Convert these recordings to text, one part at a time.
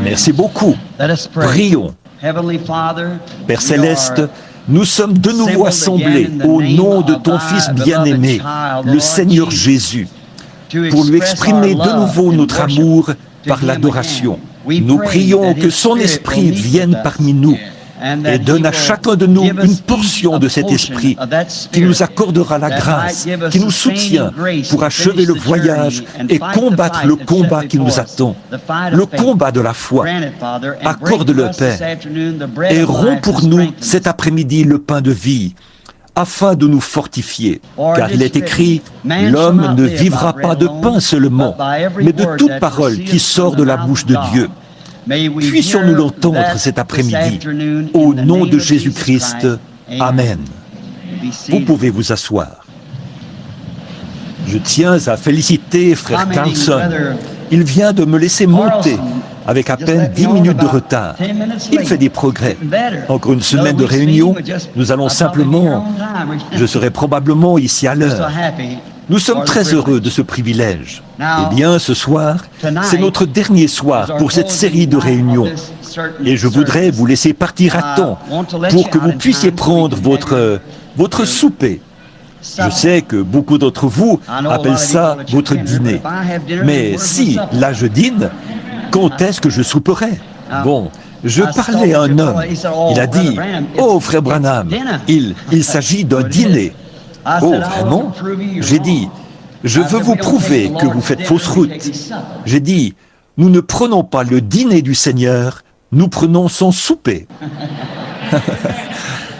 Merci beaucoup. Prions. Père Céleste, nous sommes de nouveau assemblés au nom de ton Fils bien-aimé, le Seigneur Jésus, pour lui exprimer de nouveau notre amour par l'adoration. Nous prions que son Esprit vienne parmi nous et donne à chacun de nous une portion de cet Esprit qui nous accordera la grâce, qui nous soutient pour achever le voyage et combattre le combat qui nous attend, le combat de la foi. Accorde-le, Père, et romps pour nous cet après-midi le pain de vie, afin de nous fortifier. Car il est écrit, l'homme ne vivra pas de pain seulement, mais de toute parole qui sort de la bouche de Dieu. Puissions-nous l'entendre cet après-midi, au nom de Jésus-Christ. Amen. Vous pouvez vous asseoir. Je tiens à féliciter frère Carlson. Il vient de me laisser monter avec à peine 10 minutes de retard. Il fait des progrès. Encore une semaine de réunion, nous allons simplement... Je serai probablement ici à l'heure. Nous sommes très heureux de ce privilège. Eh bien, ce soir, c'est notre dernier soir pour cette série de réunions. Et je voudrais vous laisser partir à temps pour que vous puissiez prendre votre souper. Je sais que beaucoup d'entre vous appellent ça votre dîner. Mais si, là je dîne, quand est-ce que je souperai? Bon, je parlais à un homme. Il a dit, « Oh, frère Branham, il s'agit d'un dîner. » Oh, vraiment? J'ai dit, je veux vous prouver que vous faites fausse route. J'ai dit, nous ne prenons pas le dîner du Seigneur, nous prenons son souper.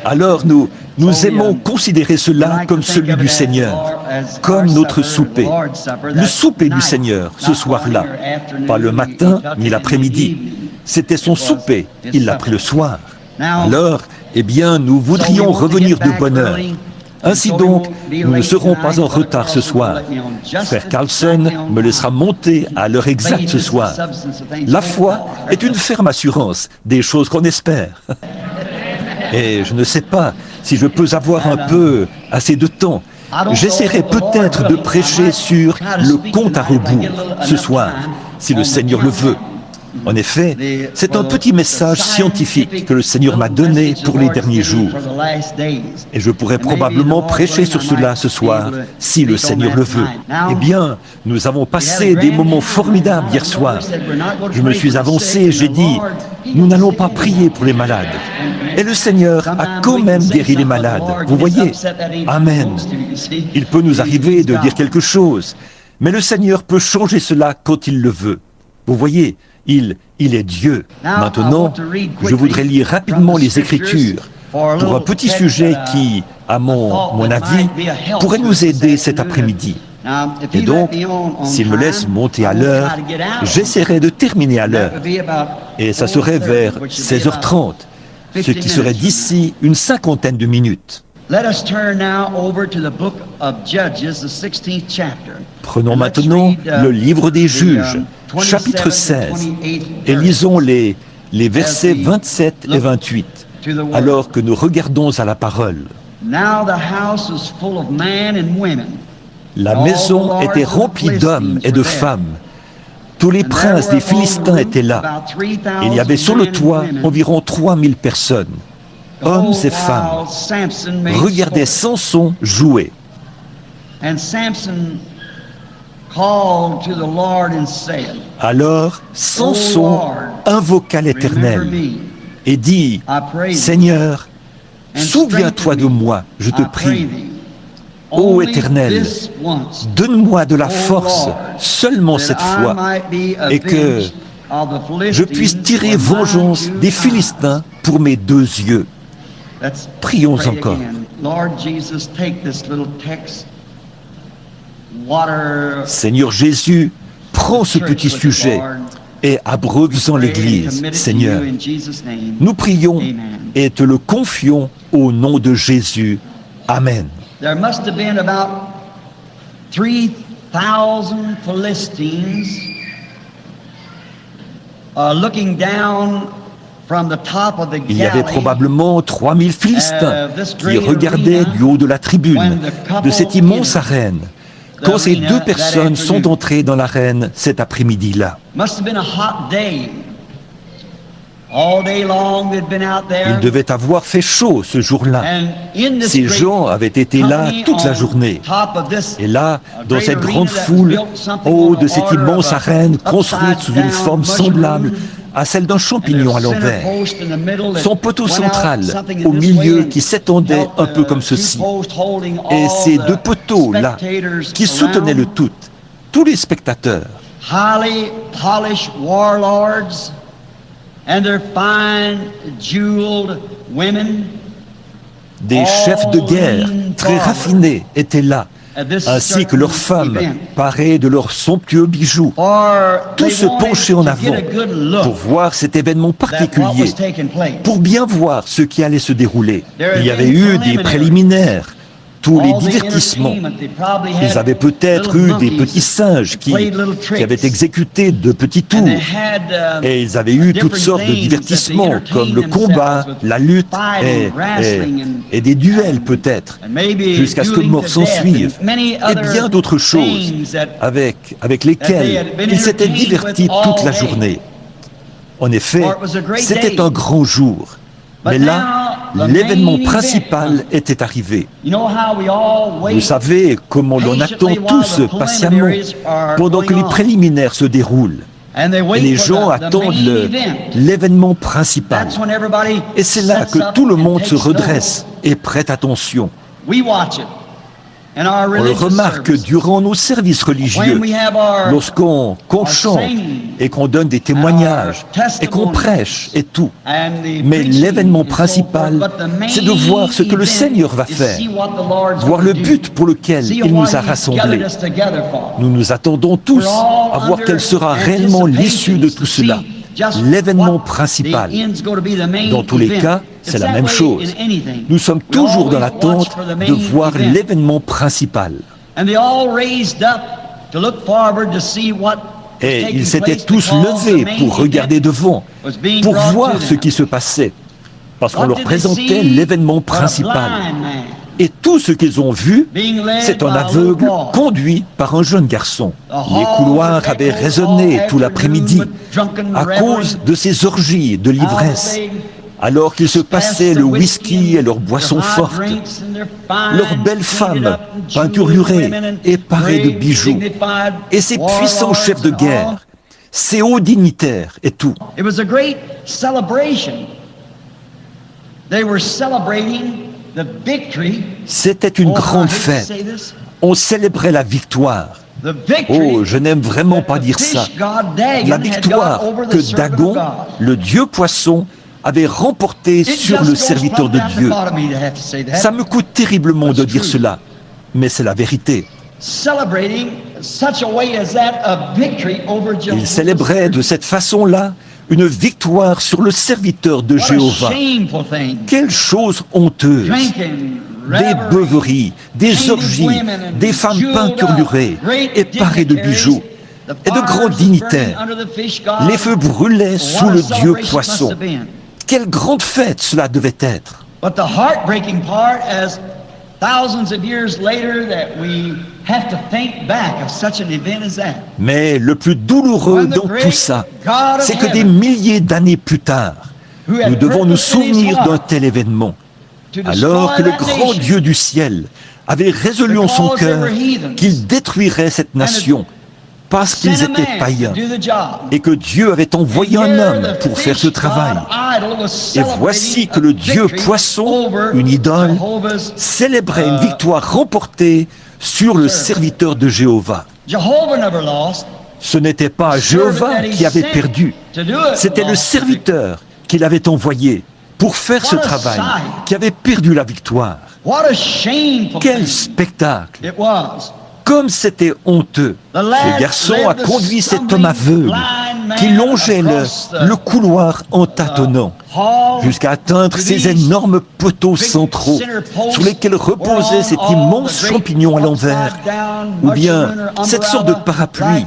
Alors nous aimons considérer cela comme celui du Seigneur, comme notre souper. Le souper du Seigneur, ce soir-là, pas le matin ni l'après-midi. C'était son souper, il l'a pris le soir. Alors, eh bien, nous voudrions revenir de bonne heure. Ainsi donc, nous ne serons pas en retard ce soir. Frère Carlson me laissera monter à l'heure exacte ce soir. La foi est une ferme assurance des choses qu'on espère. Et je ne sais pas si je peux avoir un peu assez de temps. J'essaierai peut-être de prêcher sur le compte à rebours ce soir, si le Seigneur le veut. En effet, c'est un petit message scientifique que le Seigneur m'a donné pour les derniers jours. Et je pourrais probablement prêcher sur cela ce soir, si le Seigneur le veut. Eh bien, nous avons passé des moments formidables hier soir. Je me suis avancé, j'ai dit, nous n'allons pas prier pour les malades. Et le Seigneur a quand même guéri les malades. Vous voyez? Amen. Il peut nous arriver de dire quelque chose, mais le Seigneur peut changer cela quand il le veut. Vous voyez? Il est Dieu. Maintenant, je voudrais lire rapidement les Écritures pour un petit sujet qui, à mon avis, pourrait nous aider cet après-midi. Et donc, s'il me laisse monter à l'heure, j'essaierai de terminer à l'heure. Et ça serait vers 16h30, ce qui serait d'ici une cinquantaine de minutes. Prenons maintenant le livre des Juges, chapitre 16, et lisons les versets 27 et 28, alors que nous regardons à la parole. La maison était remplie d'hommes et de femmes. Tous les princes des Philistins étaient là. Il y avait sur le toit environ 3000 personnes, hommes et femmes, regardaient Samson jouer. Alors Samson invoqua l'Éternel et dit, « Seigneur, souviens-toi de moi, je te prie. Ô Éternel, donne-moi de la force seulement cette fois, et que je puisse tirer vengeance des Philistins pour mes deux yeux. » Prions encore. Seigneur Jésus, prends ce petit sujet et abreuve-en l'Église, Seigneur. Nous prions et te le confions au nom de Jésus. Amen. There must have been about 3,000 Philistines looking down from the top of the Il y avait galley. probablement 3000 Philistins qui regardaient du haut de la tribune, de cette immense arène, quand ces deux personnes sont entrées dans l'arène cet après-midi-là. Must have been a hot day. All day long they'd been out there. Il devait avoir fait chaud ce jour-là. And in this Ces great gens avaient été là company toute la on journée. top of this Et là, dans great cette arena grande that was foule, built something haut on de the cette order of immense a arène construite sous une upside-down forme mushroom, semblable à celle d'un and champignon à their center l'envers. post in the middle that Son poteau went out central something in au this milieu way and qui s'étendait held un peu the comme two ceci. posts holding Et all ces the deux poteaux-là spectators qui soutenaient le around. tout, tous les spectateurs, Highly polished warlords and their fine jeweled women, des chefs de guerre très raffinés étaient là, at this ainsi que leurs certain femmes, event. parées de leurs somptueux bijoux. Or Tous they se wanted penchaient en to avant get a good look pour voir cet événement at what particulier, was taking place. pour bien voir ce qui allait se dérouler. There Il y had avait been eu des préliminaires, tous les divertissements. Ils avaient peut-être eu des petits singes qui avaient exécuté de petits tours. Et ils avaient eu toutes sortes de divertissements, comme le combat, la lutte et des duels peut-être, jusqu'à ce que mort s'en suive, et bien d'autres choses avec lesquelles ils s'étaient divertis toute la journée. En effet, c'était un grand jour. Mais là, l'événement principal était arrivé. Vous savez comment l'on attend tous patiemment pendant que les préliminaires se déroulent. Et les gens attendent l'événement principal. Et c'est là que tout le monde se redresse et prête attention. On le remarque durant nos services religieux, lorsqu'on chante et qu'on donne des témoignages et qu'on prêche et tout. Mais l'événement principal, c'est de voir ce que le Seigneur va faire, voir le but pour lequel il nous a rassemblés. Nous nous attendons tous à voir quelle sera réellement l'issue de tout cela. L'événement principal. Dans tous les cas, c'est la même chose. Nous sommes toujours dans l'attente de voir l'événement principal. Et ils s'étaient tous levés pour regarder devant, pour voir ce qui se passait, parce qu'on leur présentait l'événement principal. Et tout ce qu'ils ont vu, c'est un aveugle conduit par un jeune garçon. Les couloirs avaient résonné tout l'après-midi à cause de ces orgies de l'ivresse, alors qu'ils se passaient le whisky et leurs boissons fortes, leurs belles femmes peinturlurées et parées de bijoux, et ces puissants chefs de guerre, ces hauts dignitaires et tout. C'était une grande fête. On célébrait la victoire. Oh, je n'aime vraiment pas dire ça. La victoire que Dagon, le dieu poisson, avait remportée sur le serviteur de Dieu. Ça me coûte terriblement de dire cela, mais c'est la vérité. Il célébrait de cette façon-là une victoire sur le serviteur de Jéhovah. Quelle chose honteuse! Des beuveries, des orgies, des femmes peinturlurées et parées de bijoux, et de grands dignitaires. Les feux brûlaient sous le dieu poisson. Quelle grande fête cela devait être! Mais le plus douloureux dans tout ça, c'est que des milliers d'années plus tard, nous devons nous souvenir d'un tel événement, alors que le grand Dieu du ciel avait résolu en son cœur qu'il détruirait cette nation parce qu'ils étaient païens et que Dieu avait envoyé un homme pour faire ce travail. Et voici que le dieu poisson, une idole, célébrait une victoire remportée sur le serviteur de Jéhovah. Ce n'était pas Jéhovah qui avait perdu, c'était le serviteur qu'il avait envoyé pour faire ce travail, qui avait perdu la victoire. Quel spectacle! Comme c'était honteux. Le garçon a conduit cet homme aveugle qui longeait le couloir en tâtonnant jusqu'à atteindre ces énormes poteaux centraux sur lesquels reposait cet immense champignon à l'envers, ou bien cette sorte de parapluie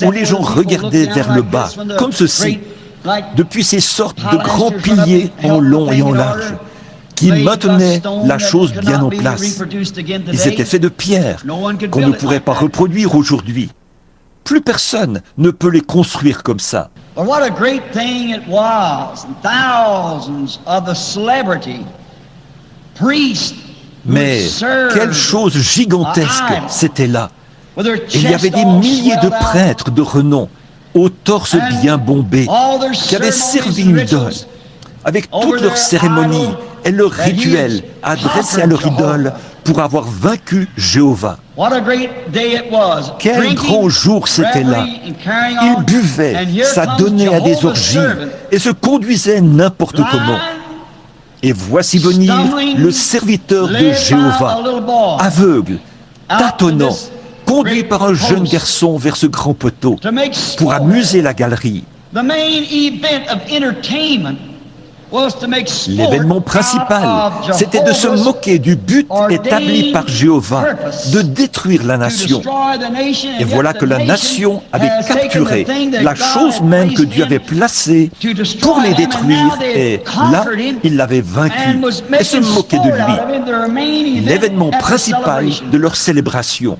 où les gens regardaient vers le bas, comme ceci, depuis ces sortes de grands piliers en long et en large, qui maintenaient la chose bien en place. Ils étaient faits de pierre qu'on ne pourrait pas reproduire aujourd'hui. Plus personne ne peut les construire comme ça. But what a great thing it was. Thousands of the celebrity priests. Mais quelle chose gigantesque c'était là. Et il y avait des milliers de prêtres de renom, au torse bien bombé, qui avaient servi une idole, avec toutes leurs cérémonies et leurs rituels adressés à leur idole pour avoir vaincu Jéhovah. Quel grand jour c'était là. Ils buvaient, s'adonnaient à des orgies et se conduisaient n'importe comment. Et voici venir le serviteur de Jéhovah, aveugle, tâtonnant, conduit par un jeune garçon vers ce grand poteau pour amuser la galerie. L'événement principal, c'était de se moquer du but établi par Jéhovah, de détruire la nation. Et voilà que la nation avait capturé la chose même que Dieu avait placée pour les détruire, et là, il l'avait vaincu et se moquait de lui. L'événement principal de leur célébration.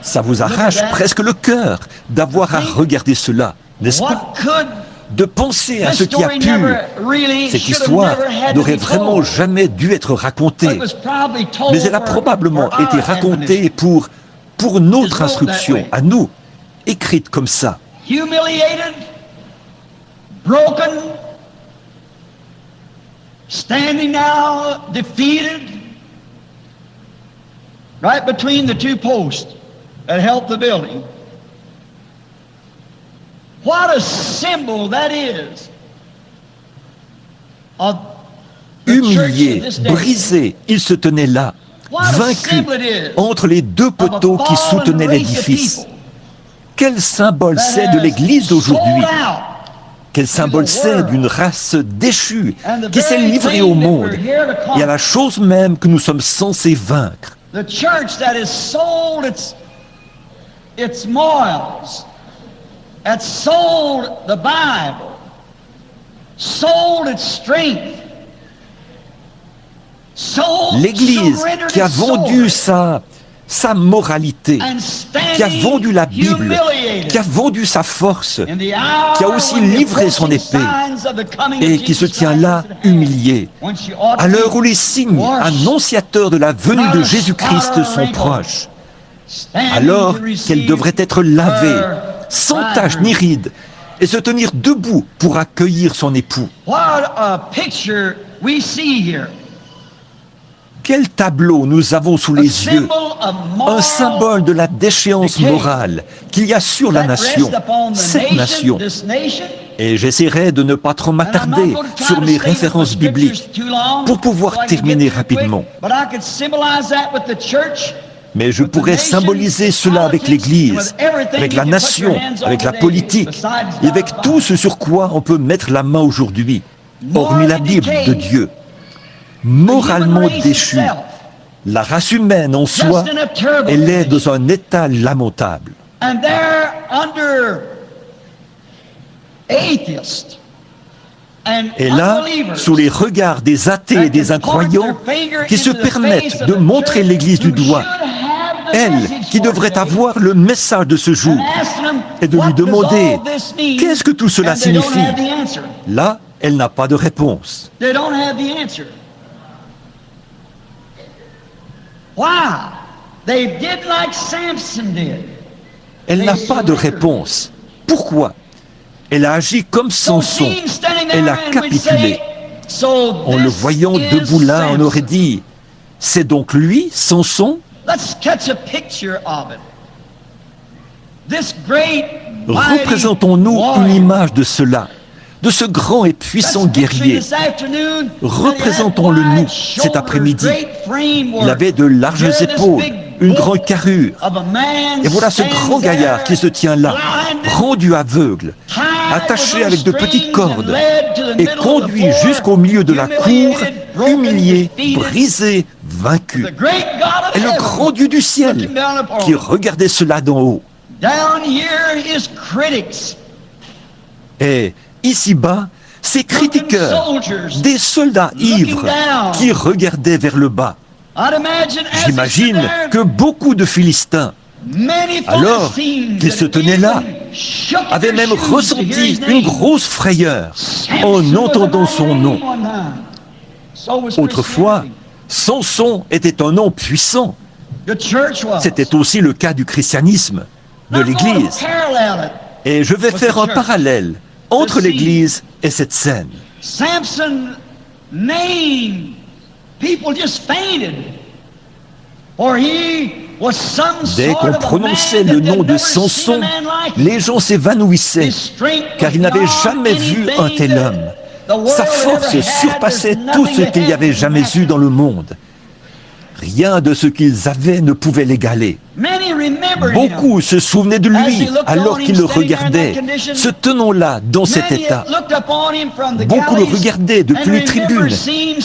Ça vous arrache presque le cœur d'avoir à regarder cela, n'est-ce pas? De penser à ce qui a pu. Cette histoire n'aurait vraiment jamais dû être racontée, mais elle a probablement été racontée pour notre instruction, à nous, écrite comme ça. Humiliated, broken, standing now, defeated, right between the two posts that held the building. What a symbol that is of humilié, brisé, il se tenait là, vaincu, entre les deux poteaux qui soutenaient l'édifice. Quel symbole c'est de l'Église d'aujourd'hui? Quel symbole c'est d'une race déchue qui s'est livrée au monde et à la chose même que nous sommes censés vaincre? The church that has sold its morals, that sold the Bible, sold its strength, l'Église qui a vendu sa moralité, qui a vendu la Bible, qui a vendu sa force, qui a aussi livré son épée et qui se tient là humiliée, à l'heure où les signes annonciateurs de la venue de Jésus-Christ sont proches, alors qu'elle devrait être lavée, sans tache ni ride, et se tenir debout pour accueillir son époux. Quel tableau nous avons sous les yeux, un symbole de la déchéance morale qu'il y a sur la nation, cette nation. Et j'essaierai de ne pas trop m'attarder sur mes références bibliques pour pouvoir terminer rapidement. Mais je pourrais symboliser cela avec l'Église, avec la nation, avec la politique, et avec tout ce sur quoi on peut mettre la main aujourd'hui, hormis la Bible de Dieu. Moralement déchue, la race humaine en soi, elle est dans un état lamentable. Et là, sous les regards des athées et des incroyants qui se permettent de montrer l'Église du doigt, elle qui devrait avoir le message de ce jour, et de lui demander « Qu'est-ce que tout cela signifie ?» Là, elle n'a pas de réponse. Elle n'a pas de réponse. Pourquoi? Elle a agi comme Samson. Elle a capitulé. En le voyant debout là, on aurait dit, c'est donc lui, Samson? Représentons-nous une image de cela, de ce grand et puissant guerrier. Représentons-le nous cet après-midi. Il avait de larges épaules, une grande carrure. Et voilà ce grand gaillard qui se tient là, rendu aveugle, attaché avec de petites cordes et conduit jusqu'au milieu de la cour, humilié, brisé, vaincu. Et le grand Dieu du ciel qui regardait cela d'en haut. Et ici-bas, ces critiqueurs, des soldats ivres qui regardaient vers le bas. J'imagine que beaucoup de Philistins, alors qu'ils se tenaient là, avaient même ressenti une grosse frayeur en entendant son nom. Autrefois, Samson était un nom puissant. C'était aussi le cas du christianisme, de l'Église. Et je vais faire un parallèle entre l'Église et cette scène. Dès qu'on prononçait le nom de Samson, les gens s'évanouissaient, car ils n'avaient jamais vu un tel homme. Sa force surpassait tout ce qu'il y avait jamais eu dans le monde. Rien de ce qu'ils avaient ne pouvait l'égaler. Beaucoup se souvenaient de lui alors qu'ils le regardaient, se tenant là, dans cet état. Beaucoup le regardaient depuis les tribunes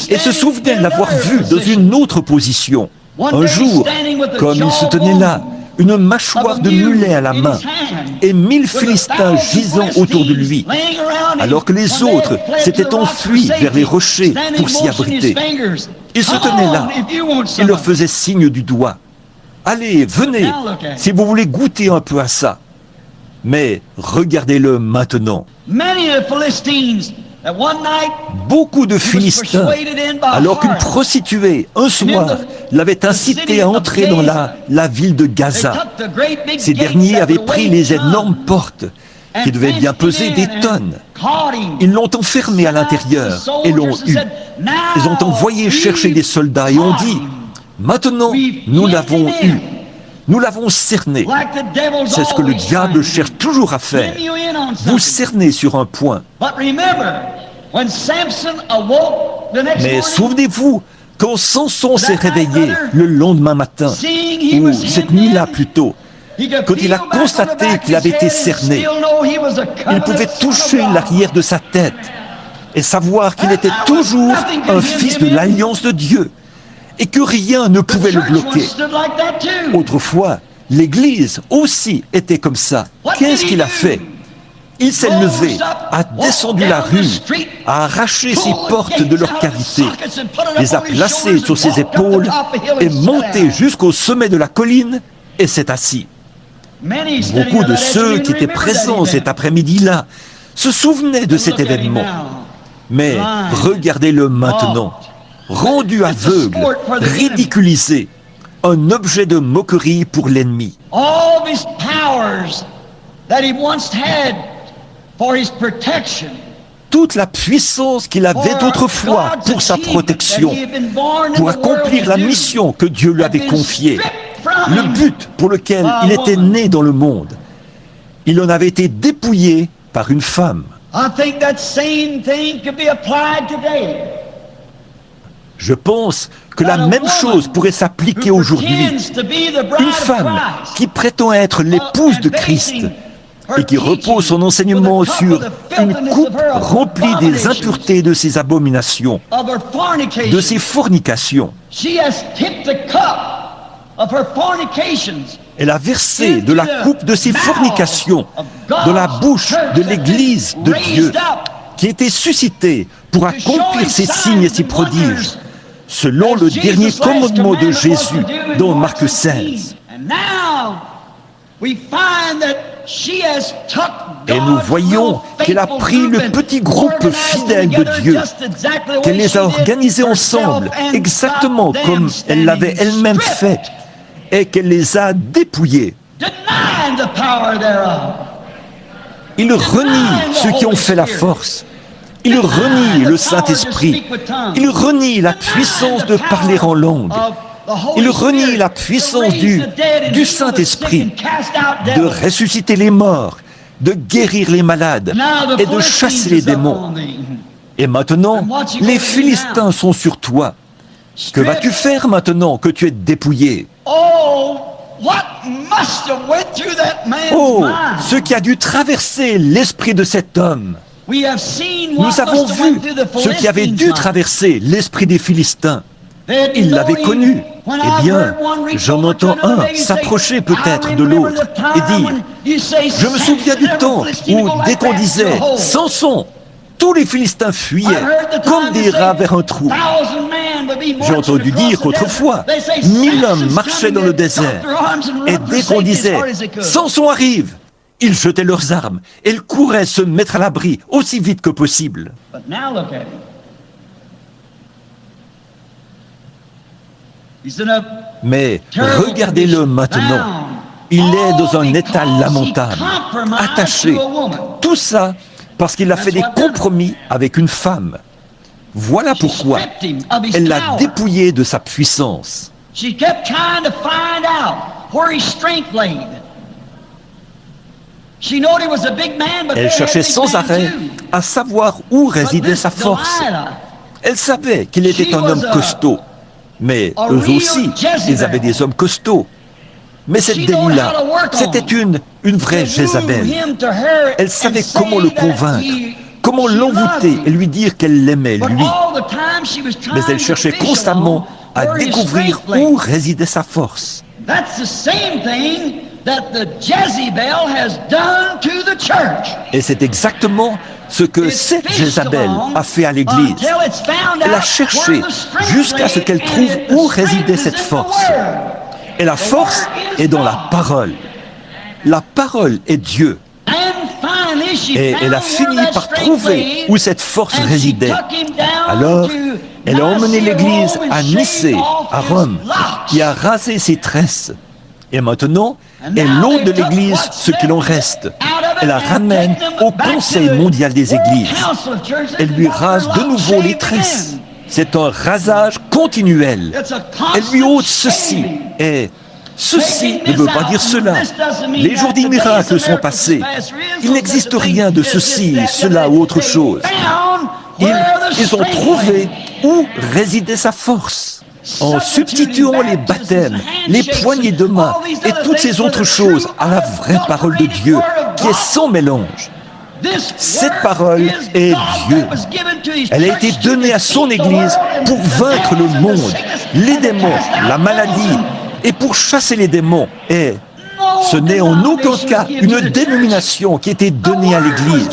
et se souvenaient l'avoir vu dans une autre position. Un jour, comme il se tenait là, une mâchoire de mulet à la main, et 1000 Philistins gisant autour de lui, alors que les autres s'étaient enfuis vers les rochers pour s'y abriter. Il se tenait là, il leur faisait signe du doigt. Allez, venez, si vous voulez goûter un peu à ça. Mais regardez-le maintenant. Beaucoup de Philistins, alors qu'une prostituée, un soir, l'avait incité à entrer dans la ville de Gaza. Ces derniers avaient pris les énormes portes, qui devaient bien peser des tonnes. Ils l'ont enfermé à l'intérieur et l'ont eu. Ils ont envoyé chercher des soldats et ont dit, « Maintenant, nous l'avons eu. Nous l'avons cerné. » C'est ce que le diable cherche toujours à faire. Vous cerner sur un point. Mais souvenez-vous, quand Samson s'est réveillé le lendemain matin, ou cette nuit-là plutôt, quand il a constaté qu'il avait été cerné, il pouvait toucher l'arrière de sa tête et savoir qu'il était toujours un fils de l'Alliance de Dieu et que rien ne pouvait le bloquer. Autrefois, l'Église aussi était comme ça. Qu'est-ce qu'il a fait? Il s'est levé, a descendu la rue, a arraché ses portes de leur cavité, les a placées sur ses épaules et monté jusqu'au sommet de la colline et s'est assis. Beaucoup de ceux qui étaient présents cet après-midi-là se souvenaient de cet événement. Mais regardez-le maintenant, rendu aveugle, ridiculisé, un objet de moquerie pour l'ennemi. Toute la puissance qu'il avait autrefois pour sa protection, pour accomplir la mission que Dieu lui avait confiée, le but pour lequel il était né dans le monde, il en avait été dépouillé par une femme. Je pense que la même chose pourrait s'appliquer aujourd'hui. Une femme qui prétend être l'épouse de Christ et qui repose son enseignement sur une coupe remplie des impuretés de ses abominations, de ses fornications. Elle a versé de la coupe de ses fornications dans la bouche de l'Église de Dieu, qui était suscitée pour accomplir ses signes et ses prodiges, selon le dernier commandement de Jésus dans Marc 16. Et nous voyons qu'elle a pris le petit groupe fidèle de Dieu, qu'elle les a organisés ensemble, exactement comme elle l'avait elle-même fait, et qu'elle les a dépouillés. Ils renient ceux qui ont fait la force. Ils renient le Saint-Esprit. Ils renient la puissance de parler en langue. Ils renient la puissance du Saint-Esprit, de ressusciter les morts, de guérir les malades et de chasser les démons. Et maintenant, les Philistins sont sur toi. Que vas-tu faire maintenant que tu es dépouillé? Oh, ce qui a dû traverser l'esprit de cet homme. Nous avons vu ce qui avait dû traverser l'esprit des Philistins. Ils l'avaient connu. Eh bien, j'en entends un s'approcher peut-être de l'autre et dire, je me souviens du temps où, dès qu'on disait « Samson », tous les Philistins fuyaient comme des rats vers un trou. J'ai entendu dire qu'autrefois, 1000 hommes marchaient dans le désert. Et dès qu'on disait « Samson arrive », Ils jetaient leurs armes. Ils couraient se mettre à l'abri aussi vite que possible. But now look at him. He's in a Mais terrible regardez-le condition, maintenant. bound, Il est dans all un état because he lamentable, compromised attaché. to a woman. Tout ça parce qu'il a fait des compromis avec une femme. Voilà pourquoi elle l'a dépouillé de sa puissance. She kept trying to find out where his strength lay. She knowed he was a big man, but Elle they cherchait had big sans men arrêt too. à savoir où But résidait this sa force. Delilah, Elle savait qu'il était un homme costaud. Mais a eux real aussi, Jezebel. ils avaient des hommes costauds. Mais cette She knowed Delilah, how to work on c'était une vraie to woo Jézabel. him to her Elle and savait say comment le that convaincre, comment she l'envoûter loved et him. lui dire qu'elle l'aimait, But lui. all the time she was trying Mais elle to cherchait fish constamment à along where his découvrir strength lay. où résidait sa force. That's the same thing that the Jezebel has done to the church. Et c'est exactement ce que It's cette fished Jézabel along a fait à l'Église. until it's found Elle a out cherché where the strength jusqu'à ce lay, qu'elle and trouve the où strength résidait is cette in the force. Word. Et la force est dans la parole. La parole est Dieu. And finally she Et elle a found fini where that par strength trouver lay, où cette force and she résidait. took him down Alors, to elle a emmené Nicaea, l'Église Rome, and à shaved Nicée, off à his Rome, locks. et a rasé ses tresses. Et maintenant, elle ôte de l'Église ce qu'il en reste. Elle la ramène au Conseil mondial des Églises. Elle lui rase de nouveau les tresses. C'est un rasage continuel. Elle lui ôte ceci. Et ceci ne veut pas dire cela. Les jours des miracles sont passés. Il n'existe rien de ceci, cela ou autre chose. Ils ont trouvé où résidait sa force. En substituant les baptêmes, les poignées de main et toutes ces autres choses à la vraie parole de Dieu, qui est sans mélange. Cette parole est Dieu. Elle a été donnée à son Église pour vaincre le monde, les démons, la maladie, et pour chasser les démons. Et ce n'est en aucun cas une dénomination qui a été donnée à l'Église.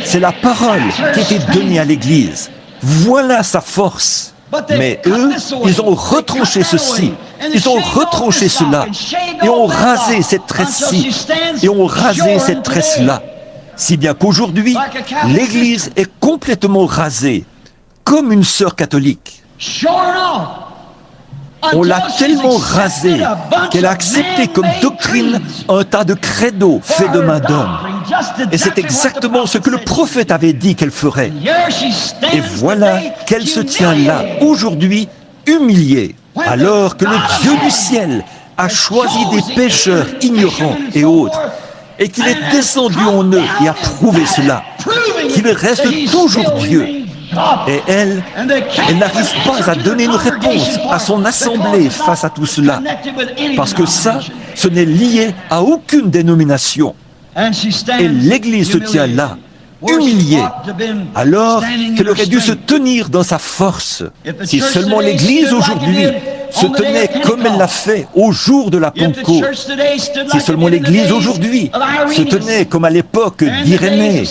C'est la parole qui a été donnée à l'Église. Voilà sa force. Mais eux, ils ont retranché ceci, ils ont retranché cela, et ont rasé cette tresse-ci, et ont rasé cette tresse-là. Si bien qu'aujourd'hui, l'Église est complètement rasée, comme une sœur catholique. On l'a tellement rasée qu'elle a accepté comme doctrine un tas de credos faits de main d'homme. Et c'est exactement ce que le prophète avait dit qu'elle ferait. Et voilà qu'elle se tient là, aujourd'hui, humiliée, alors que le Dieu du ciel a choisi des pécheurs ignorants et autres, et qu'il est descendu en eux et a prouvé cela, qu'il reste toujours Dieu. Et elle n'arrive pas à donner une réponse à son assemblée face à tout cela, parce que ça, ce n'est lié à aucune dénomination. Et l'Église se tient là, humiliée, alors qu'elle aurait dû se tenir dans sa force. Si seulement l'Église aujourd'hui se tenait comme elle l'a fait au jour de la Pentecôte, si seulement l'Église aujourd'hui se tenait comme à l'époque d'Irénée,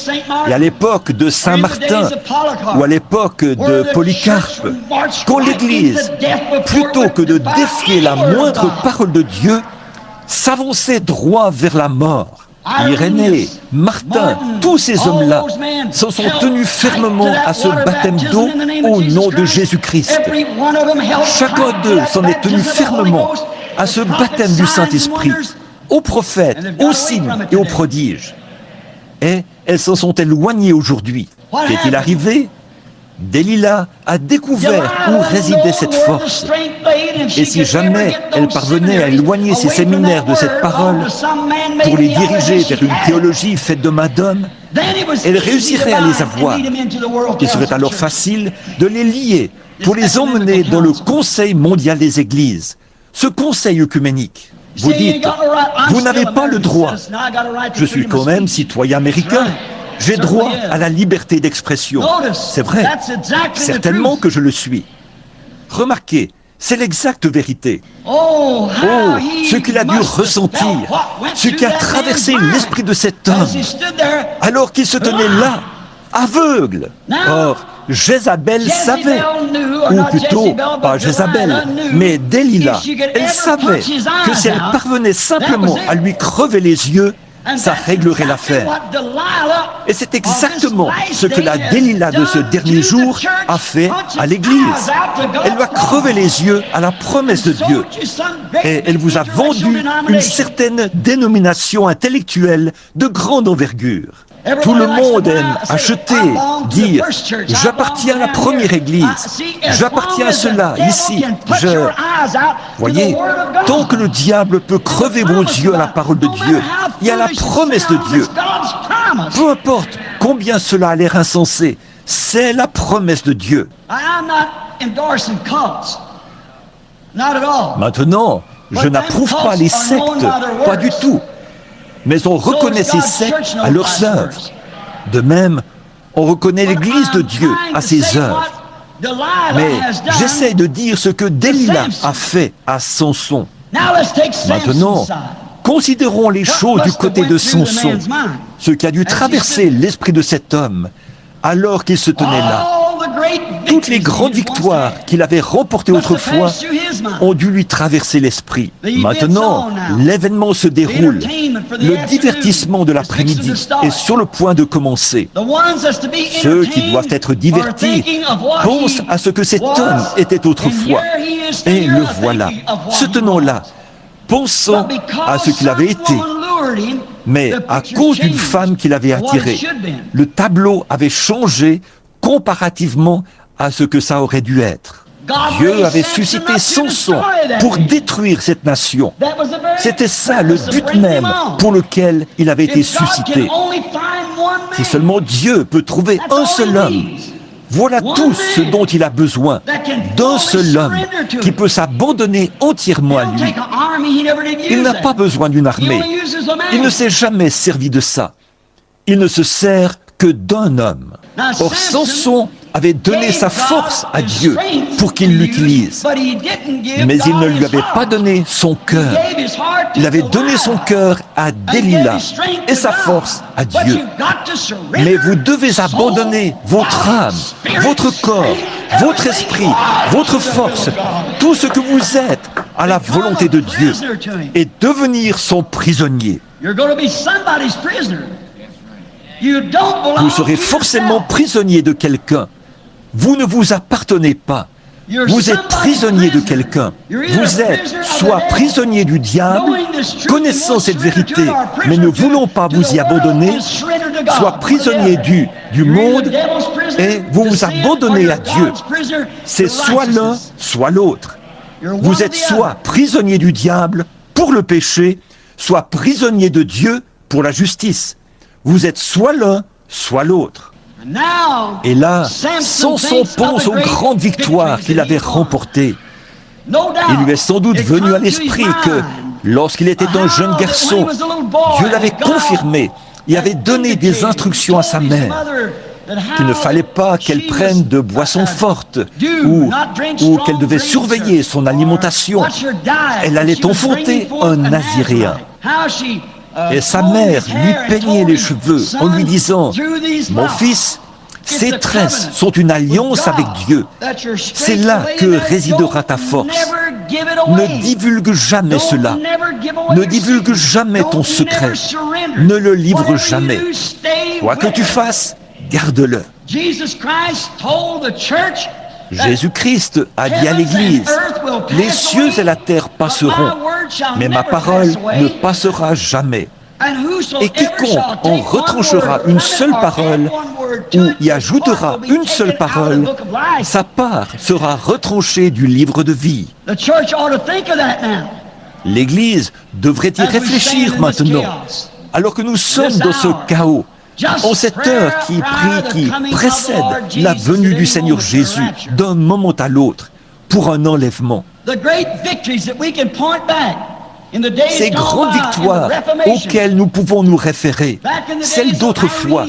et à l'époque de Saint Martin, ou à l'époque de Polycarpe, quand l'Église, plutôt que de défier la moindre parole de Dieu, s'avançait droit vers la mort. Irénée, Martin, tous ces hommes-là s'en sont tenus fermement à ce baptême d'eau au nom de Jésus-Christ. Chacun d'eux s'en est tenu fermement à ce baptême du Saint-Esprit, aux prophètes, aux signes et aux prodiges. Et elles s'en sont éloignées aujourd'hui. Qu'est-il arrivé? Delilah a découvert où résidait cette force. Et si jamais elle parvenait à éloigner ses séminaires de cette parole pour les diriger vers une théologie faite de main d'homme, elle réussirait à les avoir. Il serait alors facile de les lier pour les emmener dans le Conseil mondial des Églises, ce conseil œcuménique. Vous dites, vous n'avez pas le droit. Je suis quand même citoyen américain. J'ai droit à la liberté d'expression. C'est vrai, certainement que je le suis. Remarquez, c'est l'exacte vérité. Oh, ce qu'il a dû ressentir, ce qui a traversé l'esprit de cet homme, alors qu'il se tenait là, aveugle. Or, Jézabel savait, ou plutôt, pas Jézabel, mais Delilah, elle savait que si elle parvenait simplement à lui crever les yeux, ça réglerait l'affaire. Et c'est exactement ce que la Delilah de ce dernier jour a fait à l'Église. Elle lui a crevé les yeux à la promesse de Dieu. Et elle vous a vendu une certaine dénomination intellectuelle de grande envergure. Tout le monde aime acheter, dire « j'appartiens à la première église, j'appartiens à cela, ici, je... » Voyez, tant que le diable peut crever vos yeux à la parole de Dieu et à la promesse de Dieu, peu importe combien cela a l'air insensé, c'est la promesse de Dieu. Maintenant, je n'approuve pas les sectes, pas du tout. Mais on reconnaît ces sectes à leurs œuvres. De même, on reconnaît l'Église de Dieu à ses œuvres. Mais j'essaie de dire ce que Delilah a fait à Samson. Maintenant, considérons les choses du côté de Samson, ce qui a dû traverser l'esprit de cet homme alors qu'il se tenait là. Toutes les grandes victoires qu'il avait remportées autrefois ont dû lui traverser l'esprit. Maintenant, l'événement se déroule. Le divertissement de l'après-midi est sur le point de commencer. Ceux qui doivent être divertis pensent à ce que cet homme était autrefois. Et le voilà, se tenant là, pensant à ce qu'il avait été. Mais à cause d'une femme qui l'avait attiré, le tableau avait changé comparativement à ce que ça aurait dû être. Dieu avait suscité Samson pour détruire cette nation. C'était ça le but même pour lequel il avait été suscité. Si seulement Dieu peut trouver un seul homme, voilà tout ce dont il a besoin, d'un seul homme qui peut s'abandonner entièrement à lui. Il n'a pas besoin d'une armée. Il ne s'est jamais servi de ça. Il ne se sert que d'un homme. Or, Samson avait donné sa force à Dieu pour qu'il l'utilise. Mais il ne lui avait pas donné son cœur. Il avait donné son cœur à Delilah et sa force à Dieu. Mais vous devez abandonner votre âme, votre corps, votre esprit, votre force, tout ce que vous êtes à la volonté de Dieu et devenir son prisonnier. Vous serez forcément prisonnier de quelqu'un. Vous ne vous appartenez pas. Vous êtes prisonnier de quelqu'un. Vous êtes soit prisonnier du diable, connaissant cette vérité, mais ne voulant pas vous y abandonner, soit prisonnier du monde, et vous vous abandonnez à Dieu. C'est soit l'un, soit l'autre. Vous êtes soit prisonnier du diable pour le péché, soit prisonnier de Dieu pour la justice. Vous êtes soit l'un, soit l'autre. Et là, Samson pense aux grandes victoires qu'il avait remportées. Il lui est sans doute venu à l'esprit que, lorsqu'il était un jeune garçon, Dieu l'avait confirmé et avait donné des instructions à sa mère, qu'il ne fallait pas qu'elle prenne de boissons fortes ou qu'elle devait surveiller son alimentation. Elle allait enfanter un naziréen. Et sa mère lui peignait les cheveux en lui disant « Mon fils, ces tresses sont une alliance avec Dieu. C'est là que résidera ta force. Ne divulgue jamais cela. Ne divulgue jamais ton secret. Ne le livre jamais. Quoi que tu fasses, garde-le. » Jésus-Christ a dit à l'Église, « Les cieux et la terre passeront, mais ma parole ne passera jamais. Et quiconque en retranchera une seule parole ou y ajoutera une seule parole, sa part sera retranchée du livre de vie. » L'Église devrait y réfléchir maintenant, alors que nous sommes dans ce chaos. En cette heure qui précède la venue du Seigneur Jésus d'un moment à l'autre pour un enlèvement. Ces grandes victoires auxquelles nous pouvons nous référer, celles d'autrefois,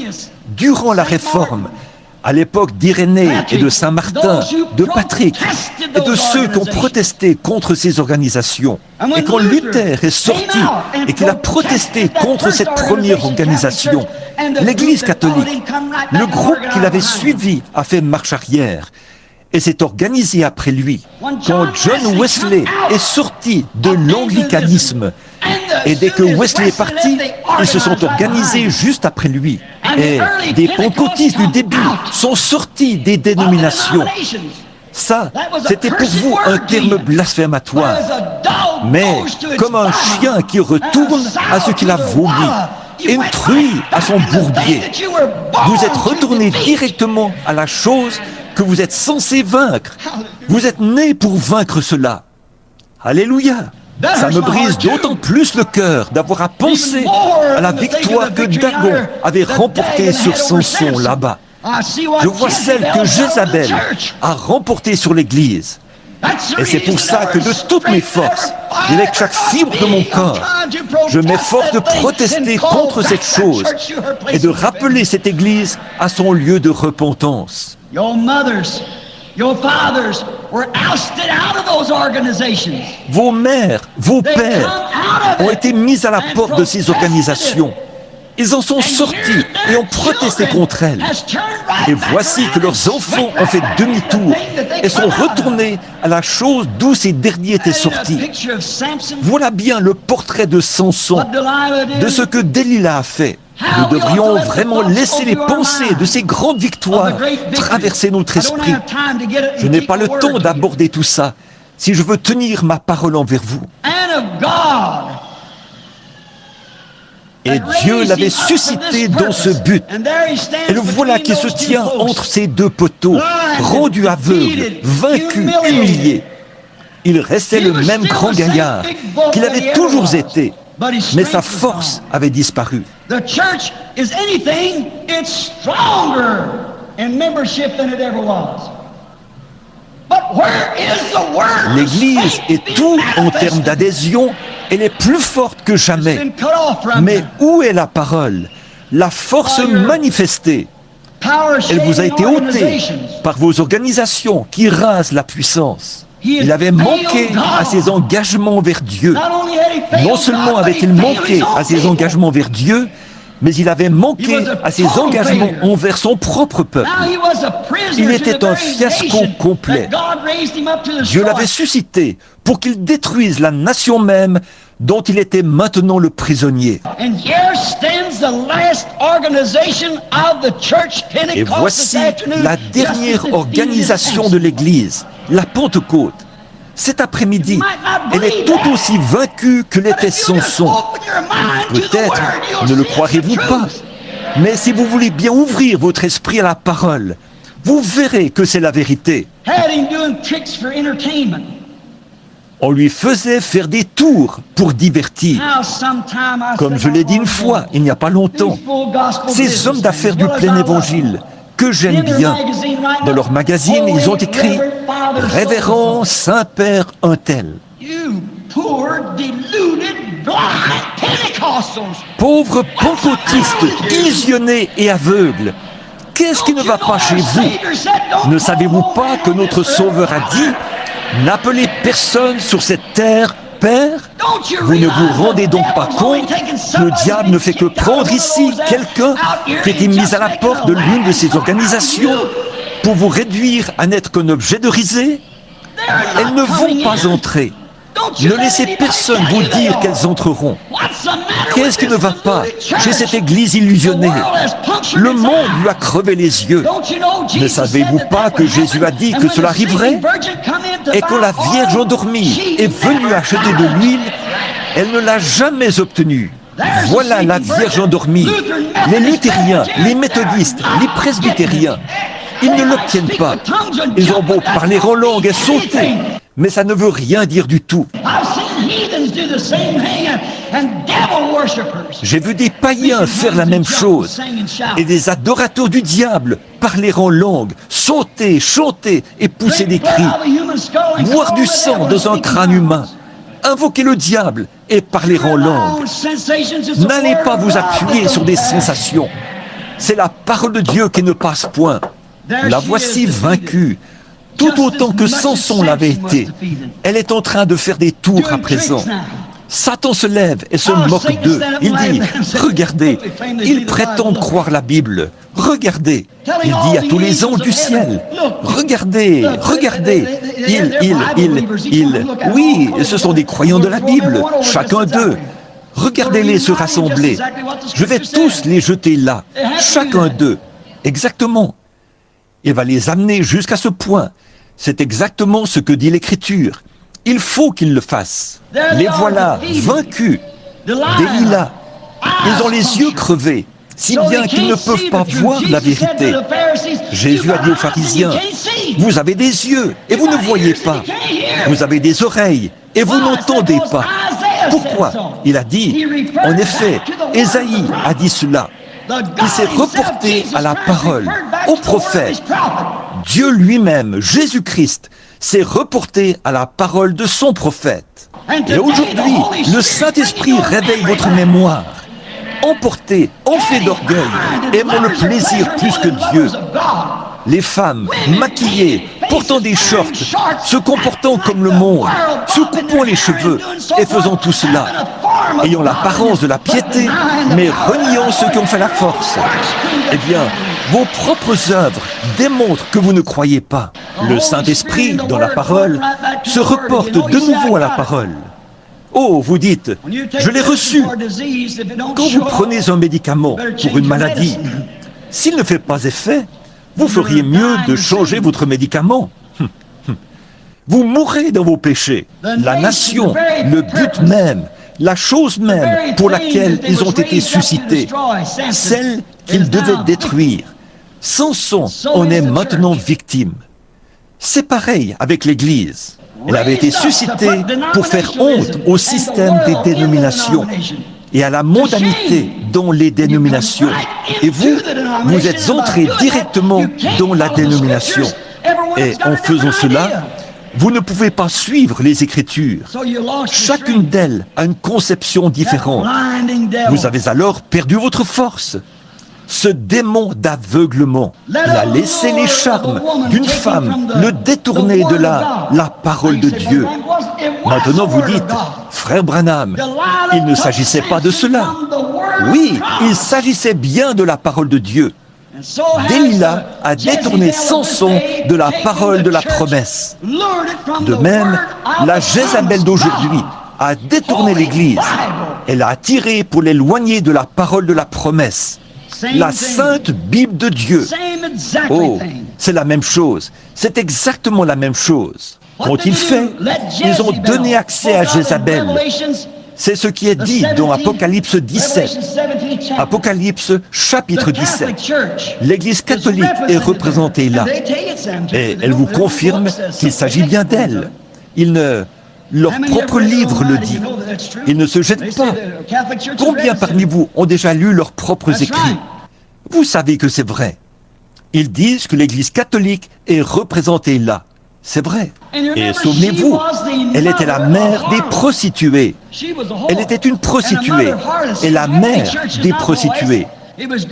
durant la Réforme, à l'époque d'Irénée et de Saint-Martin, de Patrick et de ceux qui ont protesté contre ces organisations. Et quand Luther est sorti et qu'il a protesté contre cette première organisation, l'Église catholique, le groupe qu'il avait suivi a fait marche arrière et s'est organisé après lui. Quand John Wesley est sorti de l'anglicanisme Et dès que Wesley est parti, ils se sont organisés juste après lui. Et des pentecôtistes du début sont sortis des dénominations. Ça, c'était pour vous un terme blasphématoire. Mais comme un chien qui retourne à ce qu'il a vomi, et une truie à son bourbier, vous êtes retourné directement à la chose que vous êtes censé vaincre. Vous êtes né pour vaincre cela. Alléluia! Ça me brise d'autant plus le cœur d'avoir à penser à la victoire que Dagon avait remportée sur Samson là-bas. Je vois celle que Jézabel a remportée sur l'Église. Et c'est pour ça que de toutes mes forces, et avec chaque fibre de mon corps, je m'efforce de protester contre cette chose et de rappeler cette Église à son lieu de repentance. Vos mères, vos pères ont été mis à la porte de ces organisations. Ils en sont sortis et ont protesté contre elles. Et voici que leurs enfants ont fait demi-tour et sont retournés à la chose d'où ces derniers étaient sortis. Voilà bien le portrait de Samson, de ce que Delilah a fait. Nous devrions vraiment laisser les pensées de ces grandes victoires traverser notre esprit. Je n'ai pas le temps d'aborder tout ça si je veux tenir ma parole envers vous. Et Dieu l'avait suscité dans ce but. Et le voilà qui se tient entre ces deux poteaux, rendu aveugle, vaincu, humilié. Il restait le même grand gaillard qu'il avait toujours été, mais sa force avait disparu. L'Église est tout en termes d'adhésion, elle est plus forte que jamais. Mais où est la parole, la force manifestée? Elle vous a été ôtée par vos organisations qui rasent la puissance. Il avait manqué à ses engagements vers Dieu. Non seulement avait-il manqué à ses engagements vers Dieu, mais il avait manqué à ses engagements envers son propre peuple. Il était un fiasco complet. Dieu l'avait suscité pour qu'il détruise la nation même dont il était maintenant le prisonnier. Et voici la dernière organisation de l'Église, la Pentecôte. Cet après-midi, elle est tout aussi vaincue que l'était Samson. Peut-être ne le croirez-vous pas, mais si vous voulez bien ouvrir votre esprit à la parole, vous verrez que c'est la vérité. On lui faisait faire des tours pour divertir. Comme je l'ai dit une fois, il n'y a pas longtemps, ces hommes d'affaires du plein évangile, que j'aime bien, dans leur magazine, ils ont écrit « Révérend Saint-Père un tel ». Pauvres pentecôtistes, illusionnés et aveugles, qu'est-ce qui ne va pas chez vous? Ne savez-vous pas que notre Sauveur a dit « N'appelez personne sur cette terre Père ». Vous ne vous rendez donc pas compte que le diable ne fait que prendre ici quelqu'un qui était mis à la porte de l'une de ces organisations pour vous réduire à n'être qu'un objet de risée? Elles ne vont pas entrer. Ne laissez personne vous dire qu'elles entreront. Qu'est-ce qui ne va pas chez cette église illusionnée? Le monde lui a crevé les yeux. Ne savez-vous pas que Jésus a dit que cela arriverait? Et quand la Vierge endormie est venue acheter de l'huile, elle ne l'a jamais obtenue. Voilà la Vierge endormie. Les luthériens, les méthodistes, les presbytériens, ils ne l'obtiennent pas. Ils ont beau parler en langue et sauter, mais ça ne veut rien dire du tout. J'ai vu des païens faire la même chose et des adorateurs du diable parler en langue, sauter, chanter et pousser des cris, boire du sang dans un crâne humain, invoquer le diable et parler en langue. N'allez pas vous appuyer sur des sensations. C'est la parole de Dieu qui ne passe point. La voici vaincue, tout autant que Samson l'avait été. Elle est en train de faire des tours à présent. Satan se lève et se moque d'eux. Il dit, regardez, ils prétendent croire la Bible. Regardez, il dit à tous les anges du ciel, regardez, regardez. Oui, ce sont des croyants de la Bible, chacun d'eux. Regardez-les se rassembler. Je vais tous les jeter là, chacun d'eux. Exactement. Il va les amener jusqu'à ce point. C'est exactement ce que dit l'Écriture. Il faut qu'ils le fassent. Les voilà, vaincus. Delilah. Ils ont les yeux crevés, si bien qu'ils ne peuvent pas voir la vérité. Jésus a dit aux pharisiens, « Vous avez des yeux et vous ne voyez pas. Vous avez des oreilles et vous n'entendez pas. » Pourquoi? Il a dit, en effet, Ésaïe a dit cela. Il s'est reporté à la parole, au prophète. Dieu lui-même, Jésus-Christ, s'est reporté à la parole de son prophète. Et aujourd'hui, le Saint-Esprit réveille votre mémoire. Emportés, enflés d'orgueil, aimant le plaisir plus que Dieu. Les femmes, maquillées, portant des shorts, se comportant comme le monde, se coupant les cheveux et faisant tout cela, ayant l'apparence de la piété, mais reniant ceux qui ont fait la force. Eh bien, vos propres œuvres démontrent que vous ne croyez pas. Le Saint-Esprit, dans la parole, se reporte de nouveau à la parole. Oh, vous dites, je l'ai reçu. Quand vous prenez un médicament pour une maladie, s'il ne fait pas effet, vous feriez mieux de changer votre médicament. Vous mourrez dans vos péchés. La nation, le but même, la chose même pour laquelle ils ont été suscités, celle qu'ils devaient détruire. Samson en est maintenant victime. C'est pareil avec l'Église. Elle avait été suscitée pour faire honte au système des dénominations et à la mondanité dans les dénominations. Et vous, vous êtes entrés directement dans la dénomination. Et en faisant cela, vous ne pouvez pas suivre les Écritures. Chacune d'elles a une conception différente. Vous avez alors perdu votre force. Ce démon d'aveuglement, il a laissé les charmes d'une femme le détourner de la parole de Dieu. Maintenant vous dites, frère Branham, il ne s'agissait pas de cela. Oui, il s'agissait bien de la parole de Dieu. Delilah a détourné Samson de la parole de la promesse. De même, la Jézabel d'aujourd'hui a détourné l'Église. Elle a attiré pour l'éloigner de la parole de la promesse. La sainte Bible de Dieu. Oh, c'est la même chose. C'est exactement la même chose. Qu'ont-ils fait? Ils ont donné accès à Jézabel. C'est ce qui est dit dans Apocalypse 17. Apocalypse chapitre 17. L'Église catholique est représentée là. Et elle vous confirme qu'il s'agit bien d'elle. Leur propre livre le dit. Ils ne se jettent pas. Combien parmi vous ont déjà lu leurs propres écrits? Vous savez que c'est vrai. Ils disent que l'Église catholique est représentée là. C'est vrai. Et souvenez-vous, elle était la mère des prostituées. Elle était une prostituée et la mère des prostituées.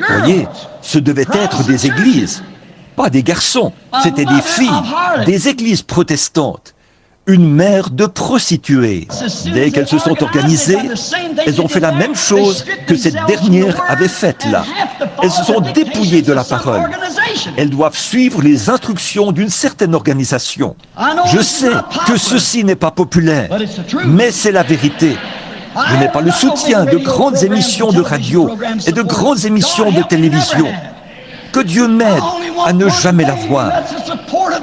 Voyez, ce devaient être des églises, pas des garçons. C'était des filles, des églises protestantes. Une mère de prostituées. Dès qu'elles se sont organisées, elles ont fait la même chose que cette dernière avait faite là. Elles se sont dépouillées de la parole. Elles doivent suivre les instructions d'une certaine organisation. Je sais que ceci n'est pas populaire, mais c'est la vérité. Je n'ai pas le soutien de grandes émissions de radio et de grandes émissions de télévision. Que Dieu m'aide à ne jamais la voir.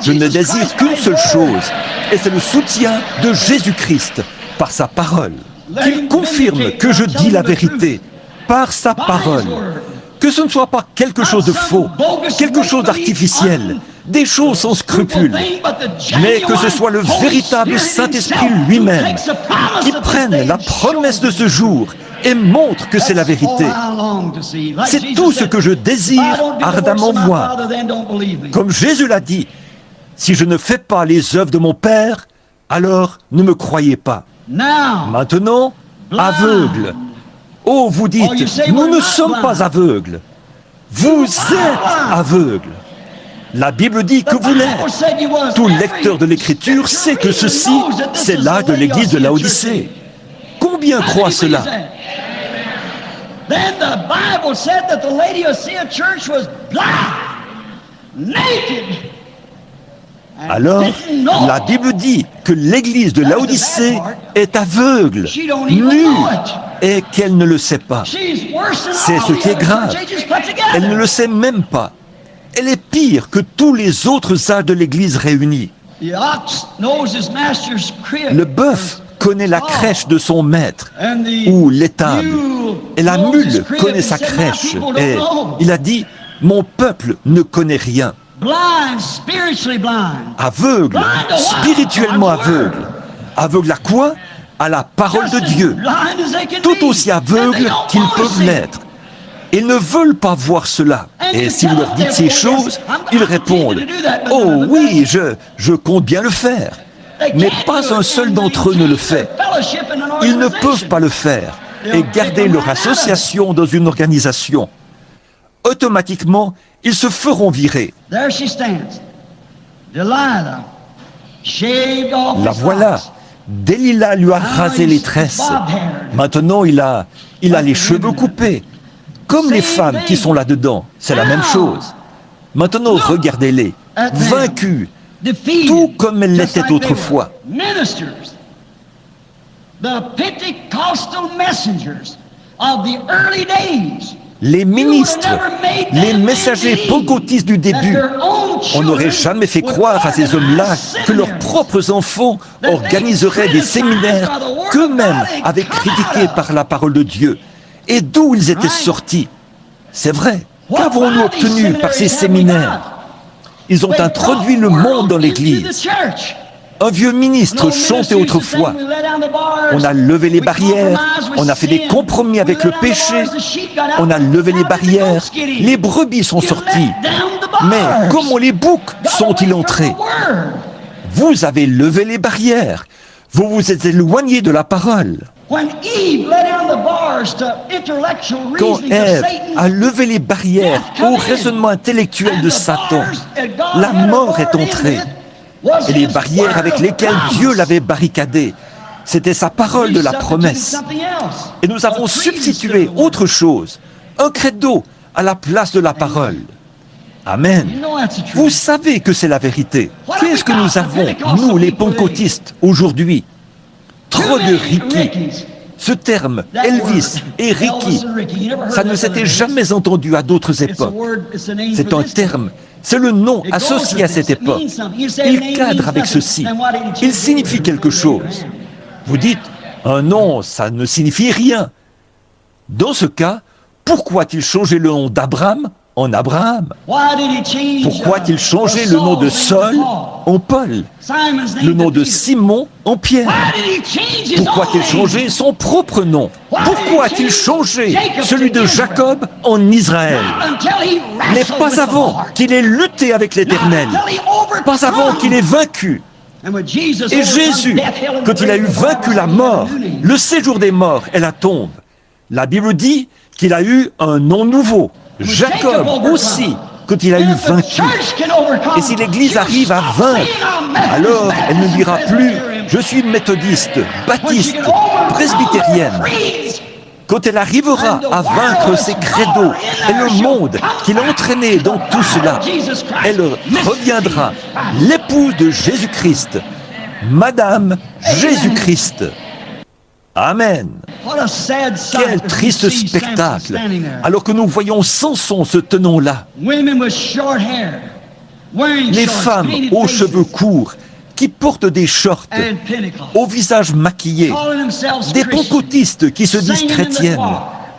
Je ne désire qu'une seule chose, et c'est le soutien de Jésus-Christ par sa parole. Qu'il confirme que je dis la vérité par sa parole. Que ce ne soit pas quelque chose de faux, quelque chose d'artificiel, des choses sans scrupules, mais que ce soit le véritable Saint-Esprit lui-même qui prenne la promesse de ce jour et montre que c'est la vérité. C'est tout ce que je désire ardemment voir. Comme Jésus l'a dit, si je ne fais pas les œuvres de mon Père, alors ne me croyez pas. Maintenant, aveugle. Oh, vous dites, nous ne sommes pas aveugles. Vous êtes aveugles. La Bible dit que vous l'êtes. Tout lecteur de l'Écriture sait que ceci, c'est là de l'église de Laodicée. Combien croient cela? Then the Bible said that the Laodicea church was blind, naked. Alors, la Bible dit que l'église de Laodicée est aveugle, nue. est qu'elle ne le sait pas. C'est ce qui est grave. Elle ne le sait même pas. Elle est pire que tous les autres âges de l'Église réunis. Le bœuf connaît la crèche de son maître, ou l'étable, et la mule connaît sa crèche. Et il a dit, mon peuple ne connaît rien. Aveugle, spirituellement aveugle. Aveugle à quoi? À la parole de Dieu. Tout aussi aveugle qu'ils peuvent l'être. Ils ne veulent pas voir cela. Et si vous leur dites ces choses, ils répondent « Oh oui, je compte bien le faire. » Mais pas un seul d'entre eux ne le fait. Ils ne peuvent pas le faire et garder leur association dans une organisation. Automatiquement, ils se feront virer. La voilà. Delilah lui a rasé les tresses. Maintenant, il a les cheveux coupés. Comme les femmes qui sont là-dedans, c'est la même chose. Maintenant, regardez-les, vaincus, tout comme elles l'étaient autrefois. Les ministres, les messagers pentecôtistes du début, on n'aurait jamais fait croire à ces hommes-là que leurs propres enfants organiseraient des séminaires qu'eux-mêmes avaient critiqués par la parole de Dieu. Et d'où ils étaient sortis? C'est vrai. Qu'avons-nous obtenu par ces séminaires? Ils ont introduit le monde dans l'Église. Un vieux ministre chantait autrefois. On a levé les barrières, on a fait des compromis avec le péché, on a levé les barrières, les brebis sont sorties. Mais comment les boucs sont-ils entrés? Vous avez levé les barrières, vous vous êtes éloigné de la parole. Quand Ève a levé les barrières au raisonnement intellectuel de Satan, la mort est entrée. Et les barrières avec lesquelles Dieu l'avait barricadé, c'était sa parole de la promesse. Et nous avons substitué autre chose, un credo à la place de la parole. Amen. Vous savez que c'est la vérité. Qu'est-ce que nous avons, nous les pentecôtistes, aujourd'hui? Trop de Ricky. Ce terme, Elvis et Ricky, ça ne s'était jamais entendu à d'autres époques. C'est un terme, c'est le nom associé à cette époque. Il cadre avec ceci. Il signifie quelque chose. Vous dites, un nom, ça ne signifie rien. Dans ce cas, pourquoi a-t-il changé le nom d'Abraham en Abraham? Pourquoi a-t-il changé le nom de Saul en Paul? Le nom de Simon en Pierre? Pourquoi a-t-il changé son propre nom? Pourquoi a-t-il changé celui de Jacob en Israël? Mais pas avant qu'il ait lutté avec l'Éternel, pas avant qu'il ait vaincu. Et Jésus, quand il a eu vaincu la mort, le séjour des morts et la tombe, la Bible dit qu'il a eu un nom nouveau. Jacob aussi, quand il a eu vaincu. Et si l'Église arrive à vaincre, alors elle ne dira plus « je suis méthodiste, baptiste, presbytérienne ». Quand elle arrivera à vaincre ses credos et le monde qui l'a entraîné dans tout cela, elle reviendra l'épouse de Jésus-Christ, Madame Jésus-Christ. Amen. Quel triste spectacle, alors que nous voyons Samson se tenant là. Les femmes aux cheveux courts, qui portent des shorts, au visage maquillé, des pentecôtistes qui se disent chrétiennes.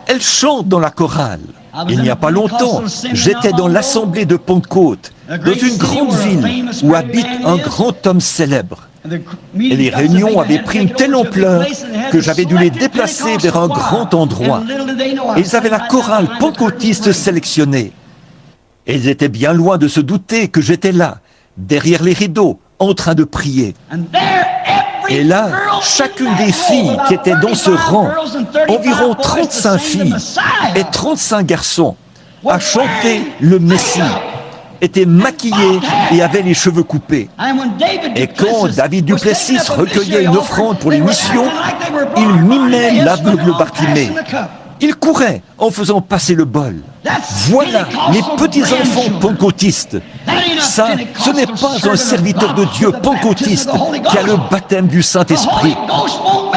Elles chantent dans la chorale. Il n'y a pas longtemps, j'étais dans l'assemblée de Pentecôte, dans une grande ville où habite un grand homme célèbre. Et les réunions avaient pris une telle ampleur que j'avais dû les déplacer vers un grand endroit. Et ils avaient la chorale pentecôtiste sélectionnée. Et ils étaient bien loin de se douter que j'étais là, derrière les rideaux, en train de prier. Et là, chacune des filles qui étaient dans ce rang, environ 35 filles et 35 garçons, a chanté le Messie, était maquillée et avait les cheveux coupés. Et quand David Duplessis recueillait une offrande pour les missions, il mimait l'aveugle Bartimée. Il courait en faisant passer le bol. Voilà les petits-enfants pentecôtistes. Ça, ce n'est pas un serviteur de Dieu pentecôtiste qui a le baptême du Saint-Esprit.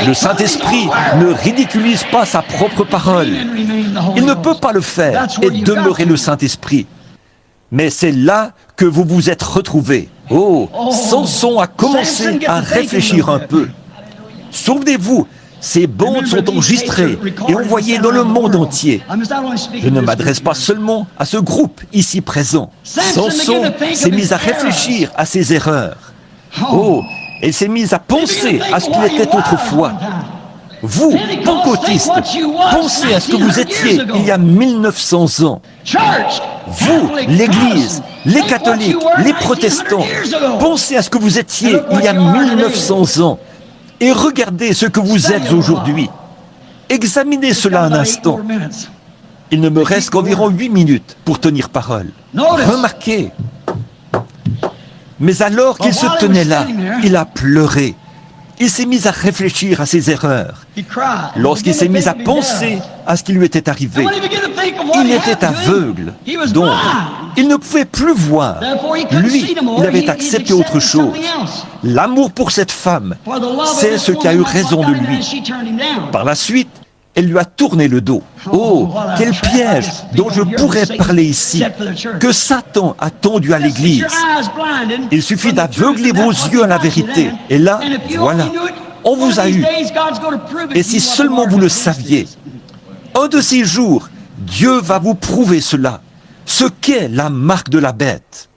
Le Saint-Esprit ne ridiculise pas sa propre parole. Il ne peut pas le faire et demeurer le Saint-Esprit. Mais c'est là que vous vous êtes retrouvés. Oh, Samson a commencé à réfléchir un peu. Souvenez-vous, ces bandes sont enregistrées et envoyées dans le monde entier. Je ne m'adresse pas seulement à ce groupe ici présent. Samson s'est mis à réfléchir à ses erreurs. Oh, il s'est mis à penser à ce qu'il était autrefois. Vous, pentecôtistes, pensez à ce que vous étiez il y a 1900 ans. Vous, l'Église, les catholiques, les protestants, pensez à ce que vous étiez il y a 1900 ans. Et regardez ce que vous êtes aujourd'hui. Examinez cela un instant. Il ne me reste qu'environ 8 minutes pour tenir parole. Remarquez. Mais alors qu'il se tenait là, il a pleuré. Il s'est mis à réfléchir à ses erreurs. Lorsqu'il s'est mis à penser à ce qui lui était arrivé, il était aveugle. Donc, il ne pouvait plus voir. Lui, il avait accepté autre chose. L'amour pour cette femme, c'est ce qui a eu raison de lui. Par la suite, elle lui a tourné le dos. Oh, quel piège dont je pourrais parler ici, que Satan a tendu à l'Église. Il suffit d'aveugler vos yeux à la vérité. Et là, voilà, on vous a eu. Et si seulement vous le saviez, un de ces jours, Dieu va vous prouver cela, ce qu'est la marque de la bête.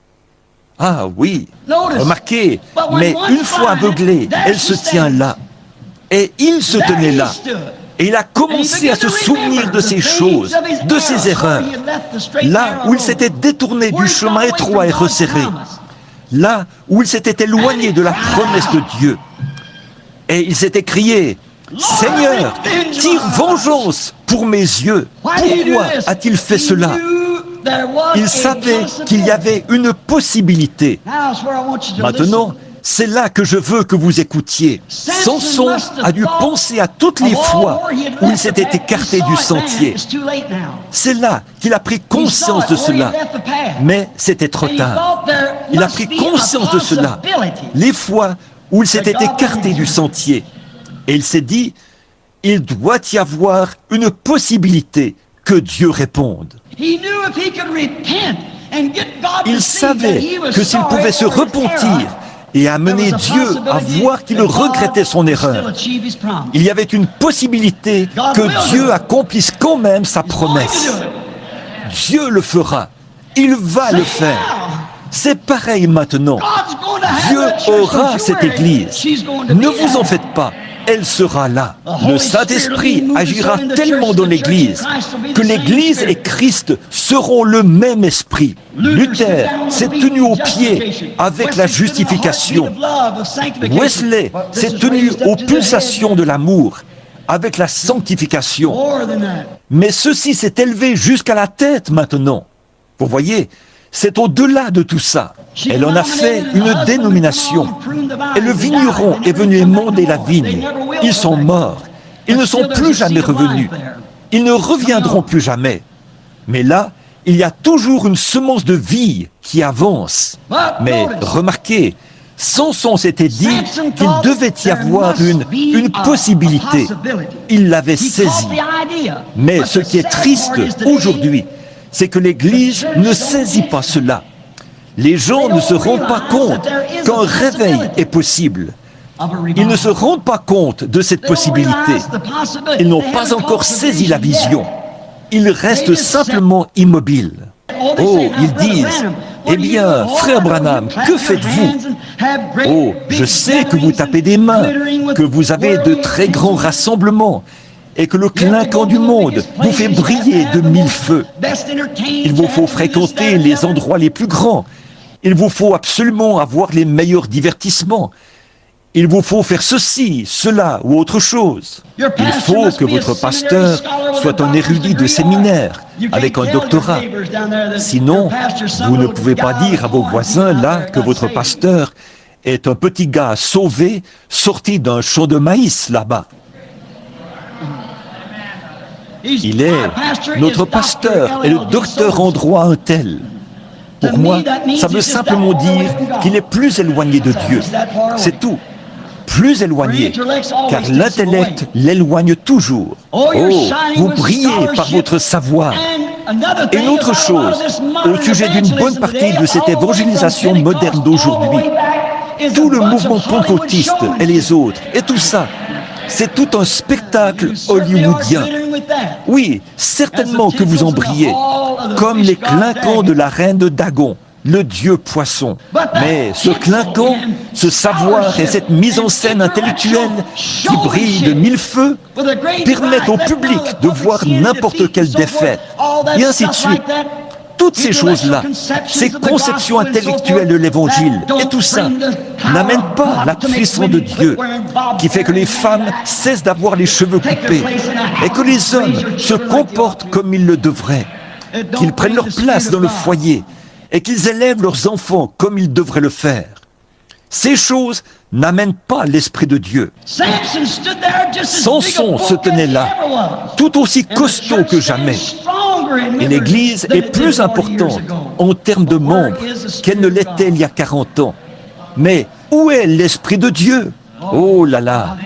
Ah oui, remarquez, mais une fois aveuglée, elle se tient là. Et il se tenait là. Et il a commencé à se souvenir de ces choses, de ses erreurs. Là où il s'était détourné du chemin étroit et resserré. Là où il s'était éloigné de la promesse de Dieu. Et il s'était crié, « Seigneur, tire vengeance pour mes yeux. Pourquoi a-t-il fait cela ?» Il savait qu'il y avait une possibilité. Maintenant, c'est là que je veux que vous écoutiez. Samson a dû penser à toutes les fois où il s'était écarté du sentier. C'est là qu'il a pris conscience de cela. Mais c'était trop tard. Il a pris conscience de cela. Les fois où il s'était écarté du sentier. Et il s'est dit, il doit y avoir une possibilité que Dieu réponde. Il savait que s'il pouvait se repentir et amener Dieu à voir qu'il regrettait son erreur, il y avait une possibilité que Dieu accomplisse quand même sa promesse. Dieu le fera. Il va le faire. C'est pareil maintenant. Dieu aura cette Église. Ne vous en faites pas. Elle sera là. Le Saint-Esprit agira tellement dans l'Église que l'Église et Christ seront le même esprit. Luther s'est tenu au pied avec la justification. Wesley s'est tenu aux pulsations de l'amour avec la sanctification. Mais ceci s'est élevé jusqu'à la tête maintenant. Vous voyez, c'est au-delà de tout ça. Elle en a fait une dénomination. Et le vigneron est venu émonder la vigne. Ils sont morts. Ils ne sont plus jamais revenus. Ils ne reviendront plus jamais. Mais là, il y a toujours une semence de vie qui avance. Mais remarquez, Samson s'était dit qu'il devait y avoir une possibilité. Il l'avait saisie. Mais ce qui est triste aujourd'hui, c'est que l'Église ne saisit pas cela. Les gens ne se rendent pas compte qu'un réveil est possible. Ils ne se rendent pas compte de cette possibilité. Ils n'ont pas encore saisi la vision. Ils restent simplement immobiles. Oh, ils disent, eh bien, frère Branham, que faites-vous? Oh, je sais que vous tapez des mains, que vous avez de très grands rassemblements, et que le clinquant du monde vous fait briller de 1000 feux. Il vous faut fréquenter les endroits les plus grands. Il vous faut absolument avoir les meilleurs divertissements. Il vous faut faire ceci, cela ou autre chose. Il faut que votre pasteur soit un érudit de séminaire, avec un doctorat. Sinon, vous ne pouvez pas dire à vos voisins là que votre pasteur est un petit gars sauvé, sorti d'un champ de maïs là-bas. Il est notre pasteur et le docteur en droit un tel. Pour moi, ça veut simplement dire qu'il est plus éloigné de Dieu. C'est tout. Plus éloigné, car l'intellect l'éloigne toujours. Oh, vous brillez par votre savoir. Et une autre chose, au sujet d'une bonne partie de cette évangélisation moderne d'aujourd'hui, tout le mouvement pentecôtiste et les autres, et tout ça, c'est tout un spectacle hollywoodien. Oui, certainement que vous en brillez, comme les clinquants de la reine de Dagon, le dieu poisson. Mais ce clinquant, ce savoir et cette mise en scène intellectuelle qui brille de mille feux permettent au public de voir n'importe quelle défaite, et ainsi de suite. Toutes ces choses-là, ces conceptions intellectuelles de l'Évangile et tout ça, n'amènent pas la puissance de Dieu qui fait que les femmes cessent d'avoir les cheveux coupés et que les hommes se comportent comme ils le devraient, qu'ils prennent leur place dans le foyer et qu'ils élèvent leurs enfants comme ils devraient le faire. Ces choses n'amènent pas l'Esprit de Dieu. Samson se tenait là, tout aussi costaud que jamais. Et l'Église est plus importante en termes de membres qu'elle ne l'était il y a 40 ans. Mais où est l'Esprit de Dieu? Oh là là!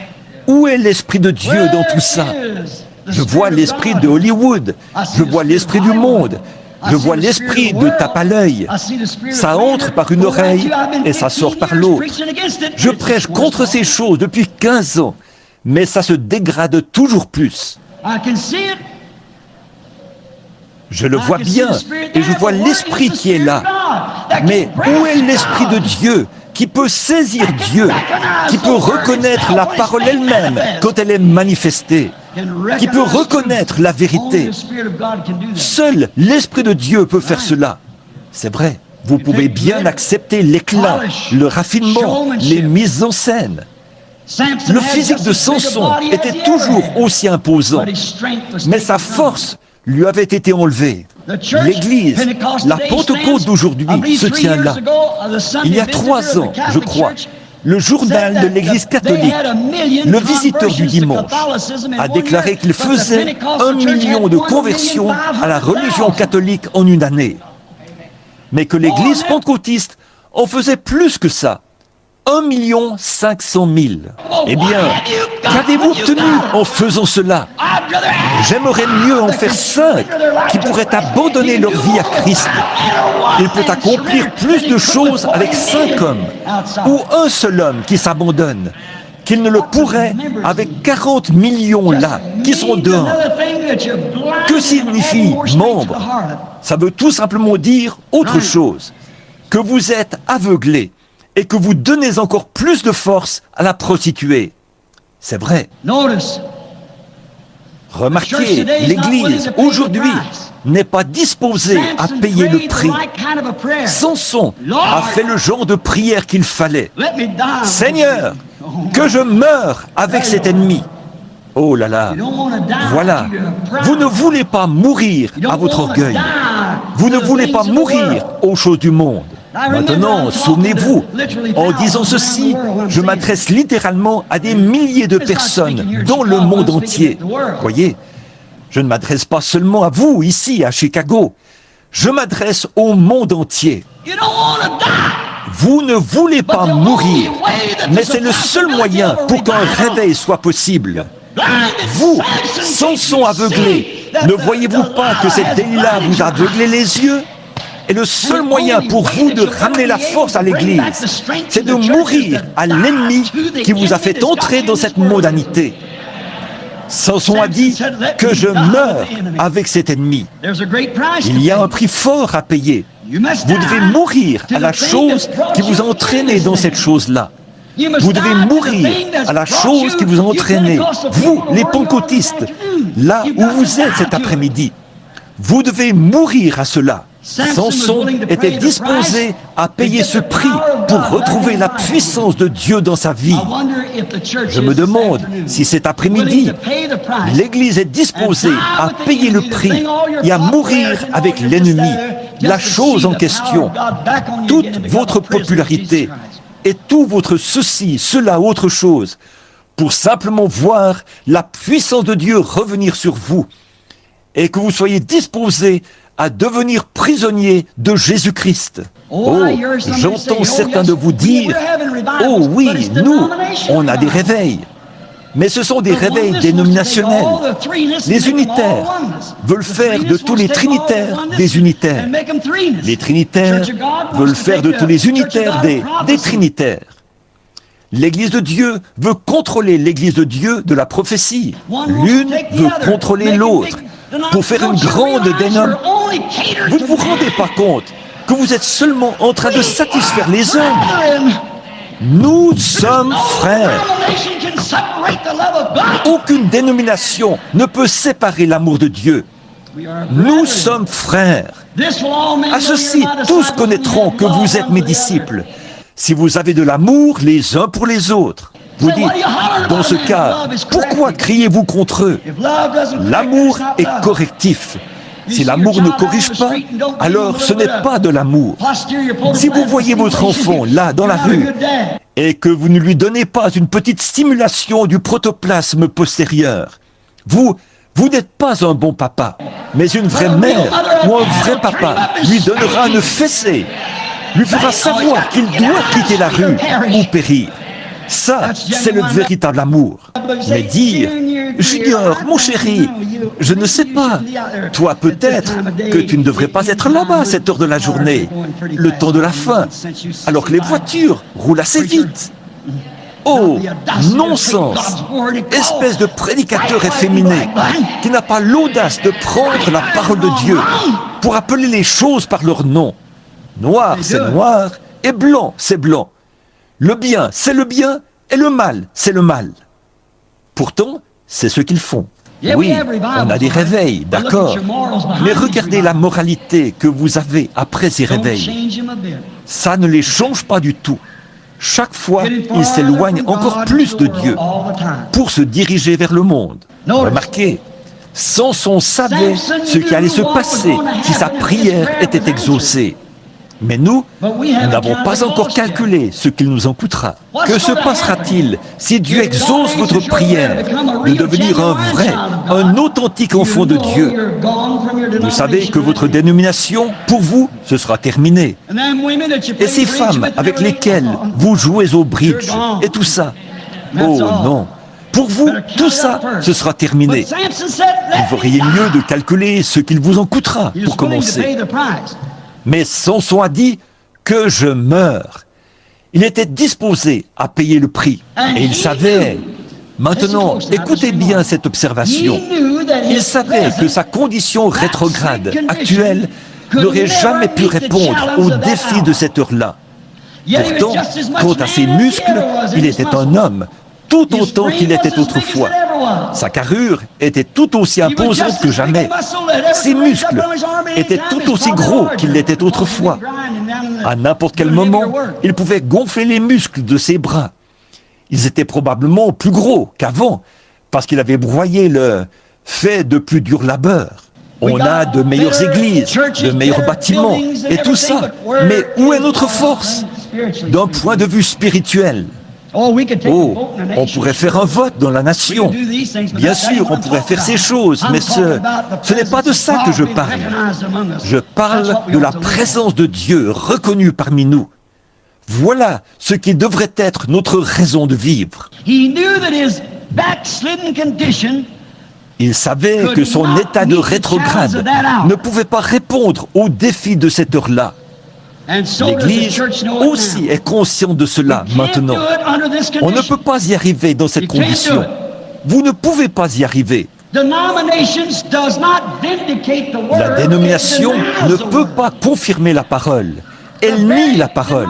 Où est l'Esprit de Dieu dans tout ça? Je vois l'Esprit de Hollywood, je vois l'Esprit du monde, je vois l'esprit de tape à l'œil. Ça entre par une oreille et ça sort par l'autre. Je prêche contre ces choses depuis 15 ans, mais ça se dégrade toujours plus. Je le vois bien et je vois l'esprit qui est là. Mais où est l'Esprit de Dieu qui peut saisir Dieu, qui peut reconnaître la parole elle-même quand elle est manifestée, qui peut reconnaître la vérité? Seul l'Esprit de Dieu peut faire cela. C'est vrai, vous pouvez bien accepter l'éclat, le raffinement, les mises en scène. Le physique de Samson était toujours aussi imposant, mais sa force lui avait été enlevée. L'Église, la Pentecôte d'aujourd'hui se tient là. Il y a 3 ans, je crois, le journal de l'Église catholique, le visiteur du dimanche, a déclaré qu'il faisait 1 million de conversions à la religion catholique en une année. Mais que l'Église pentecôtiste en faisait plus que ça. 1 500 000. Eh bien, qu'avez-vous obtenu en faisant cela? J'aimerais mieux en faire 5 qui pourraient abandonner leur vie à Christ. Il peut accomplir plus de choses avec 5 hommes ou un seul homme qui s'abandonne qu'il ne le pourrait avec 40 millions là, qui sont dehors. Que signifie membre? Ça veut tout simplement dire autre chose, que vous êtes aveuglés et que vous donnez encore plus de force à la prostituée. C'est vrai. Remarquez, l'Église, aujourd'hui, n'est pas disposée à payer le prix. Samson a fait le genre de prière qu'il fallait. Seigneur, que je meure avec cet ennemi. Oh là là, voilà, vous ne voulez pas mourir à votre orgueil. Vous ne voulez pas mourir aux choses du monde. Maintenant, souvenez-vous, en disant ceci, je m'adresse littéralement à des milliers de personnes dans le monde entier. Voyez, je ne m'adresse pas seulement à vous, ici, à Chicago. Je m'adresse au monde entier. Vous ne voulez pas mourir, mais c'est le seul moyen pour qu'un réveil soit possible. Vous, Samson aveuglé, ne voyez-vous pas que cette délit-là vous a aveuglé les yeux? Et le seul moyen pour vous de ramener la force à l'Église, c'est de mourir à l'ennemi qui vous a fait entrer dans cette mondanité. Samson a dit que je meurs avec cet ennemi. Il y a un prix fort à payer. Vous devez mourir à la chose qui vous a entraîné dans cette chose-là. Vous devez mourir à la chose qui vous a entraîné, vous, les pentecôtistes, là où vous êtes cet après-midi. Vous devez mourir à cela. Samson était disposé à payer ce prix pour retrouver la puissance de Dieu dans sa vie. Je me demande si cet après-midi, l'Église est disposée à payer le prix et à mourir avec l'ennemi, la chose en question, toute votre popularité et tout votre ceci, cela, autre chose, pour simplement voir la puissance de Dieu revenir sur vous, et que vous soyez disposés à devenir prisonniers de Jésus-Christ. Oh, j'entends certains de vous dire, « Oh oui, nous, on a des réveils. » Mais ce sont des réveils dénominationnels. Les unitaires veulent faire de tous les trinitaires des unitaires. Les trinitaires veulent faire de tous les unitaires des trinitaires. L'Église de Dieu veut contrôler l'Église de Dieu de la prophétie. L'une veut contrôler l'autre pour faire une grande dénomination. Vous ne vous rendez pas compte que vous êtes seulement en train de satisfaire les hommes. Nous sommes frères. Aucune dénomination ne peut séparer l'amour de Dieu. Nous sommes frères. À ceci, tous connaîtront que vous êtes mes disciples, si vous avez de l'amour les uns pour les autres. Vous dites, dans ce cas, pourquoi criez-vous contre eux? L'amour est correctif. Si l'amour ne corrige pas, alors ce n'est pas de l'amour. Si vous voyez votre enfant là, dans la rue, et que vous ne lui donnez pas une petite stimulation du protoplasme postérieur, vous n'êtes pas un bon papa, mais une vraie mère ou un vrai papa lui donnera une fessée, lui fera savoir qu'il doit quitter la rue ou périr. Ça, c'est le véritable amour. Mais dire, Junior, mon chéri, je ne sais pas, toi peut-être que tu ne devrais pas être là-bas à cette heure de la journée, le temps de la fin, alors que les voitures roulent assez vite. Oh, non-sens, espèce de prédicateur efféminé qui n'a pas l'audace de prendre la parole de Dieu pour appeler les choses par leur nom. Noir, c'est noir, et blanc, c'est blanc. Le bien, c'est le bien, et le mal, c'est le mal. Pourtant, c'est ce qu'ils font. Oui, on a des réveils, d'accord, mais regardez la moralité que vous avez après ces réveils. Ça ne les change pas du tout. Chaque fois, ils s'éloignent encore plus de Dieu pour se diriger vers le monde. Remarquez, Samson savait ce qui allait se passer si sa prière était exaucée. Mais nous n'avons pas encore calculé ce qu'il nous en coûtera. Que se passera-t-il si Dieu exauce votre prière de devenir un vrai, un authentique enfant de Dieu? Vous savez que votre dénomination, pour vous, ce sera terminé. Et ces femmes avec lesquelles vous jouez au bridge et tout ça, oh non, pour vous, tout ça, ce sera terminé. Vous feriez mieux de calculer ce qu'il vous en coûtera pour commencer. Mais Samson a dit que je meurs. Il était disposé à payer le prix. Et il savait. Maintenant, écoutez bien cette observation. Il savait que sa condition rétrograde actuelle n'aurait jamais pu répondre aux défis de cette heure-là. Pourtant, quant à ses muscles, il était un homme, tout autant qu'il était autrefois. Sa carrure était tout aussi imposante que jamais. Ses muscles étaient tout aussi gros qu'ils l'étaient autrefois. À n'importe quel moment, il pouvait gonfler les muscles de ses bras. Ils étaient probablement plus gros qu'avant, parce qu'il avait broyé le fait de plus dur labeur. On a de meilleures églises, de meilleurs bâtiments, et tout ça. Mais où est notre force d'un point de vue spirituel? Oh, on pourrait faire un vote dans la nation. Bien sûr, on pourrait faire ces choses, mais ce n'est pas de ça que je parle. Je parle de la présence de Dieu reconnue parmi nous. Voilà ce qui devrait être notre raison de vivre. Il savait que son état de rétrograde ne pouvait pas répondre aux défis de cette heure-là. L'Église aussi est consciente de cela maintenant. On ne peut pas y arriver dans cette condition. Vous ne pouvez pas y arriver. La dénomination ne peut pas confirmer la parole. Elle nie la parole.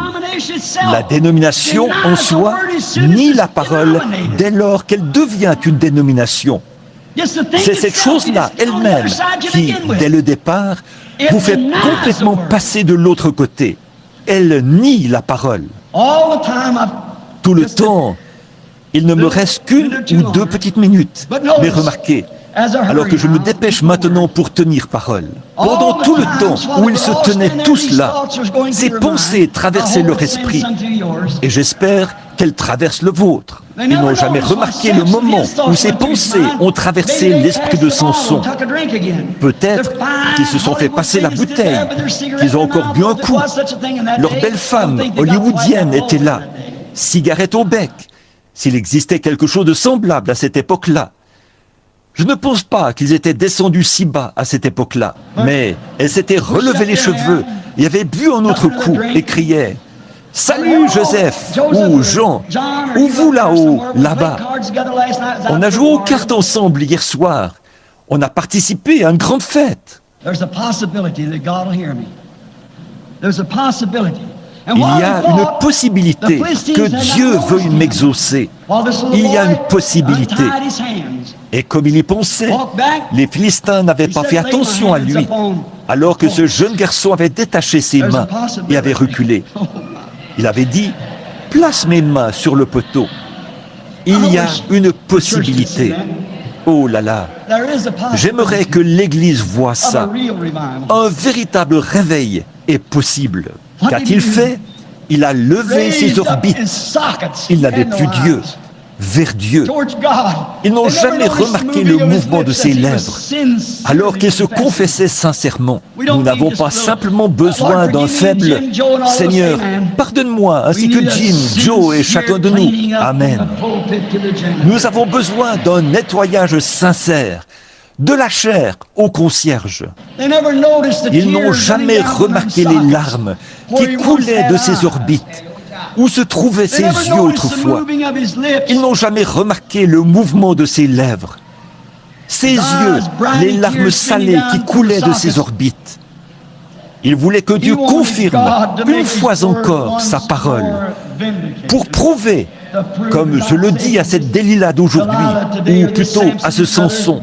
La dénomination en soi nie la parole dès lors qu'elle devient une dénomination. C'est cette chose-là elle-même qui, dès le départ, vous fait complètement passer de l'autre côté. Elle nie la parole. Tout le temps, il ne me reste qu'une ou deux petites minutes. Mais remarquez, alors que je me dépêche maintenant pour tenir parole, pendant tout le temps où ils se tenaient tous là, ces pensées traversaient leur esprit. Et j'espère qu'elles traversent le vôtre. Ils n'ont jamais remarqué le moment où ces pensées ont traversé l'esprit de Samson. Peut-être qu'ils se sont fait passer la bouteille, qu'ils ont encore bu un coup. Leur belle femme hollywoodienne était là, cigarette au bec. S'il existait quelque chose de semblable à cette époque-là, je ne pense pas qu'ils étaient descendus si bas à cette époque-là, mais elles s'étaient relevé les cheveux et avaient bu un autre coup et criaient « Salut Joseph » ou « Jean » ou « vous là-haut, là-bas ». On a joué aux cartes ensemble hier soir. On a participé à une grande fête. Il y a une possibilité que Dieu veuille m'exaucer. Il y a une possibilité. Et comme il y pensait, les Philistins n'avaient pas fait attention à lui, alors que ce jeune garçon avait détaché ses mains et avait reculé. Il avait dit, « Place mes mains sur le poteau. » Il y a une possibilité. Oh là là, j'aimerais que l'Église voie ça. Un véritable réveil est possible. Qu'a-t-il fait? Il a levé ses orbites. Il n'avait plus Dieu, vers Dieu. Ils n'ont jamais remarqué le mouvement de ses lèvres, alors qu'il se confessait sincèrement. Nous n'avons pas simplement besoin d'un faible « Seigneur, pardonne-moi, ainsi que Jim, Joe et chacun de nous. Amen. » Nous avons besoin d'un nettoyage sincère, de la chair au concierge. Ils n'ont jamais remarqué les larmes qui coulaient de ses orbites, où se trouvaient ses yeux autrefois. Ils n'ont jamais remarqué le mouvement de ses lèvres, ses yeux, les larmes salées qui coulaient de ses orbites. Ils voulaient que Dieu confirme une fois encore sa parole, pour prouver, comme je le dis à cette Delilah d'aujourd'hui, ou plutôt à ce Samson,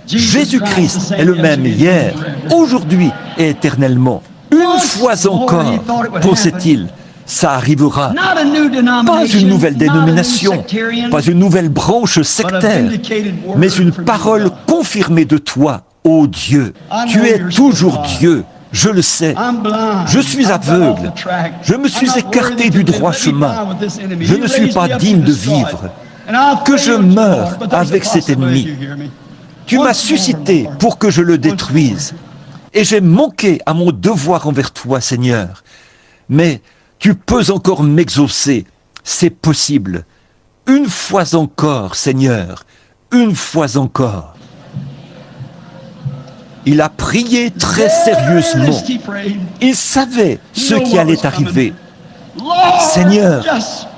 Jésus-Christ est le même hier, aujourd'hui et éternellement. Une fois encore, pensait-il, ça arrivera. Pas une nouvelle dénomination, pas une nouvelle branche sectaire, mais une parole confirmée de toi, ô Dieu. Tu es toujours Dieu, je le sais. Je suis aveugle, je me suis écarté du droit chemin. Je ne suis pas digne de vivre. Que je meure avec cet ennemi. Tu m'as suscité pour que je le détruise. Et j'ai manqué à mon devoir envers toi, Seigneur. Mais tu peux encore m'exaucer. C'est possible. Une fois encore, Seigneur. Une fois encore. Il a prié très sérieusement. Il savait ce qui allait arriver. Seigneur,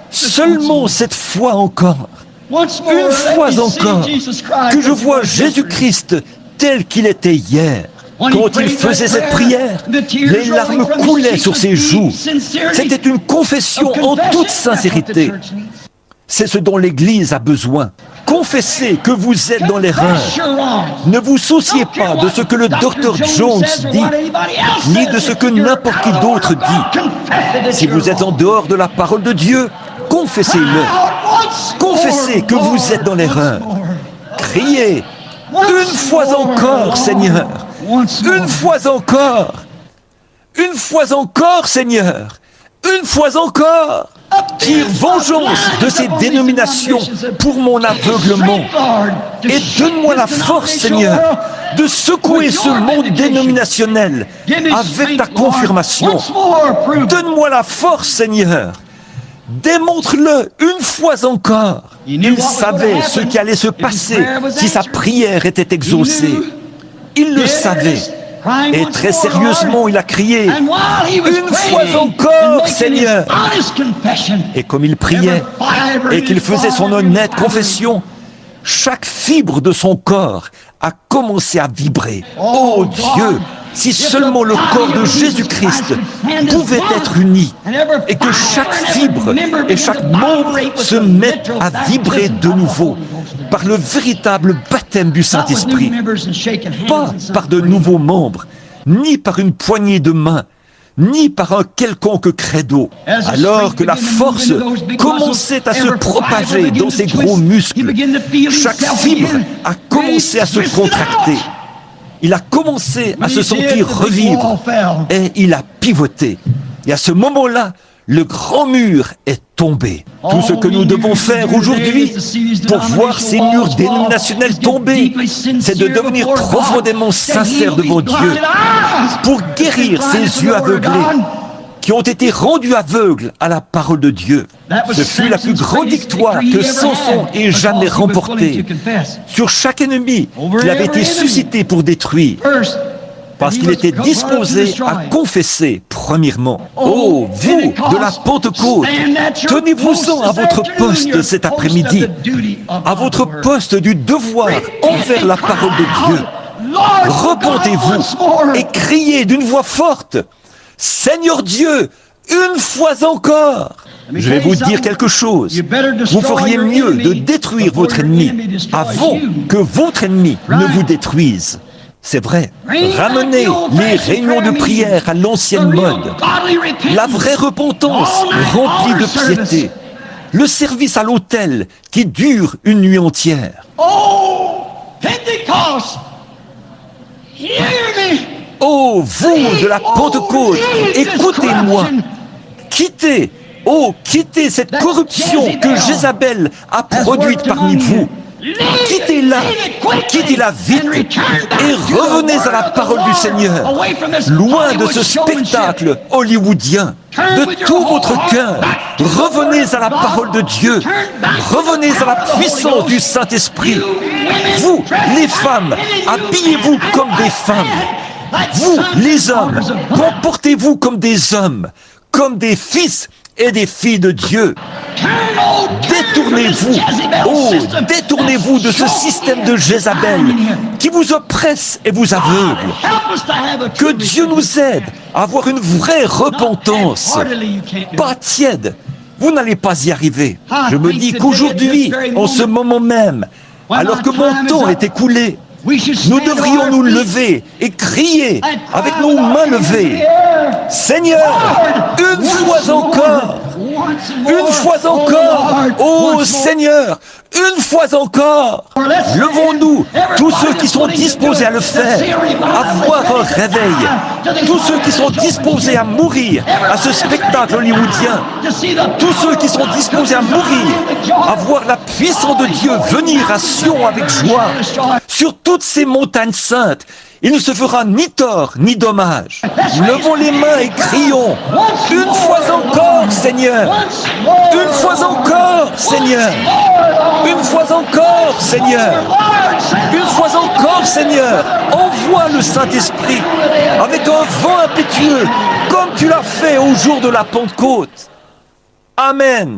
seulement cette fois encore. Une fois encore, que je vois Jésus-Christ tel qu'il était hier. Quand il faisait cette prière, les larmes coulaient sur ses joues. C'était une confession en toute sincérité. C'est ce dont l'Église a besoin. Confessez que vous êtes dans l'erreur. Ne vous souciez pas de ce que le docteur Jones dit, ni de ce que n'importe qui d'autre dit. Si vous êtes en dehors de la parole de Dieu, confessez-le. Confessez que vous êtes dans l'erreur. Criez, une fois encore, Seigneur. Une fois encore. Une fois encore, Seigneur. Une fois encore. Tire vengeance de ces dénominations pour mon aveuglement. Et donne-moi la force, Seigneur, de secouer ce monde dénominationnel avec ta confirmation. Donne-moi la force, Seigneur. Démontre-le une fois encore. Il savait ce qui allait se passer si sa prière était exaucée. Il le savait. Et très sérieusement, il a crié, une fois encore, Seigneur. Et comme il priait et qu'il faisait son honnête confession, chaque fibre de son corps a commencé à vibrer. Oh Dieu, si seulement le corps de Jésus-Christ pouvait être uni et que chaque fibre et chaque membre se mettent à vibrer de nouveau par le véritable baptême du Saint-Esprit, pas par de nouveaux membres, ni par une poignée de mains, ni par un quelconque credo, alors que la force commençait à se propager dans ses gros muscles. Chaque fibre a commencé à se contracter. Il a commencé à se sentir revivre et il a pivoté. Et à ce moment-là, le grand mur est tombé. Tout ce que nous devons faire aujourd'hui pour voir ces murs dénominationnels tomber, c'est de devenir profondément sincères devant Dieu pour guérir ces yeux aveuglés qui ont été rendus aveugles à la parole de Dieu. Ce fut la plus grande victoire que Samson ait jamais remportée sur chaque ennemi qu'il avait été suscité pour détruire. Parce qu'il était disposé à confesser, premièrement. Oh, vous, de la Pentecôte, tenez-vous-en à votre poste cet après-midi, à votre poste du devoir envers la parole de Dieu. Repentez-vous et criez d'une voix forte, « Seigneur Dieu, une fois encore !» Je vais vous dire quelque chose. Vous feriez mieux de détruire votre ennemi avant que votre ennemi ne vous détruise. C'est vrai, ramenez les réunions de prière à l'ancienne mode, la vraie repentance remplie de piété, le service à l'autel qui dure une nuit entière. Oh, Pentecost, hear me. Oh, vous de la Pentecôte, écoutez-moi, quittez cette corruption que Jézabel a produite parmi vous. Quittez-la vite et revenez à la parole du Seigneur, loin de ce spectacle hollywoodien. De tout votre cœur, revenez à la parole de Dieu, revenez à la puissance du Saint-Esprit. Vous, les femmes, habillez-vous comme des femmes. Vous, les hommes, comportez-vous comme des hommes, comme des fils et des filles de Dieu. Détournez-vous de ce système de Jézabel qui vous oppresse et vous aveugle. Que Dieu nous aide à avoir une vraie repentance, pas tiède. Vous n'allez pas y arriver. Je me dis qu'aujourd'hui, en ce moment même, alors que mon temps est écoulé, nous devrions nous lever et crier avec nos mains levées. Seigneur, une fois encore, ô Seigneur, une fois encore, levons-nous, tous ceux qui sont disposés à le faire, à voir un réveil, tous ceux qui sont disposés à mourir à ce spectacle hollywoodien, tous ceux qui sont disposés à mourir, à voir la puissance de Dieu venir à Sion avec joie, sur toutes ces montagnes saintes. Il ne se fera ni tort ni dommage. Levons les mains et crions. Une fois encore, Seigneur. Une fois encore, Seigneur. Une fois encore, Seigneur. Une fois encore, Seigneur. Envoie le Saint-Esprit avec un vent impétueux, comme tu l'as fait au jour de la Pentecôte. Amen.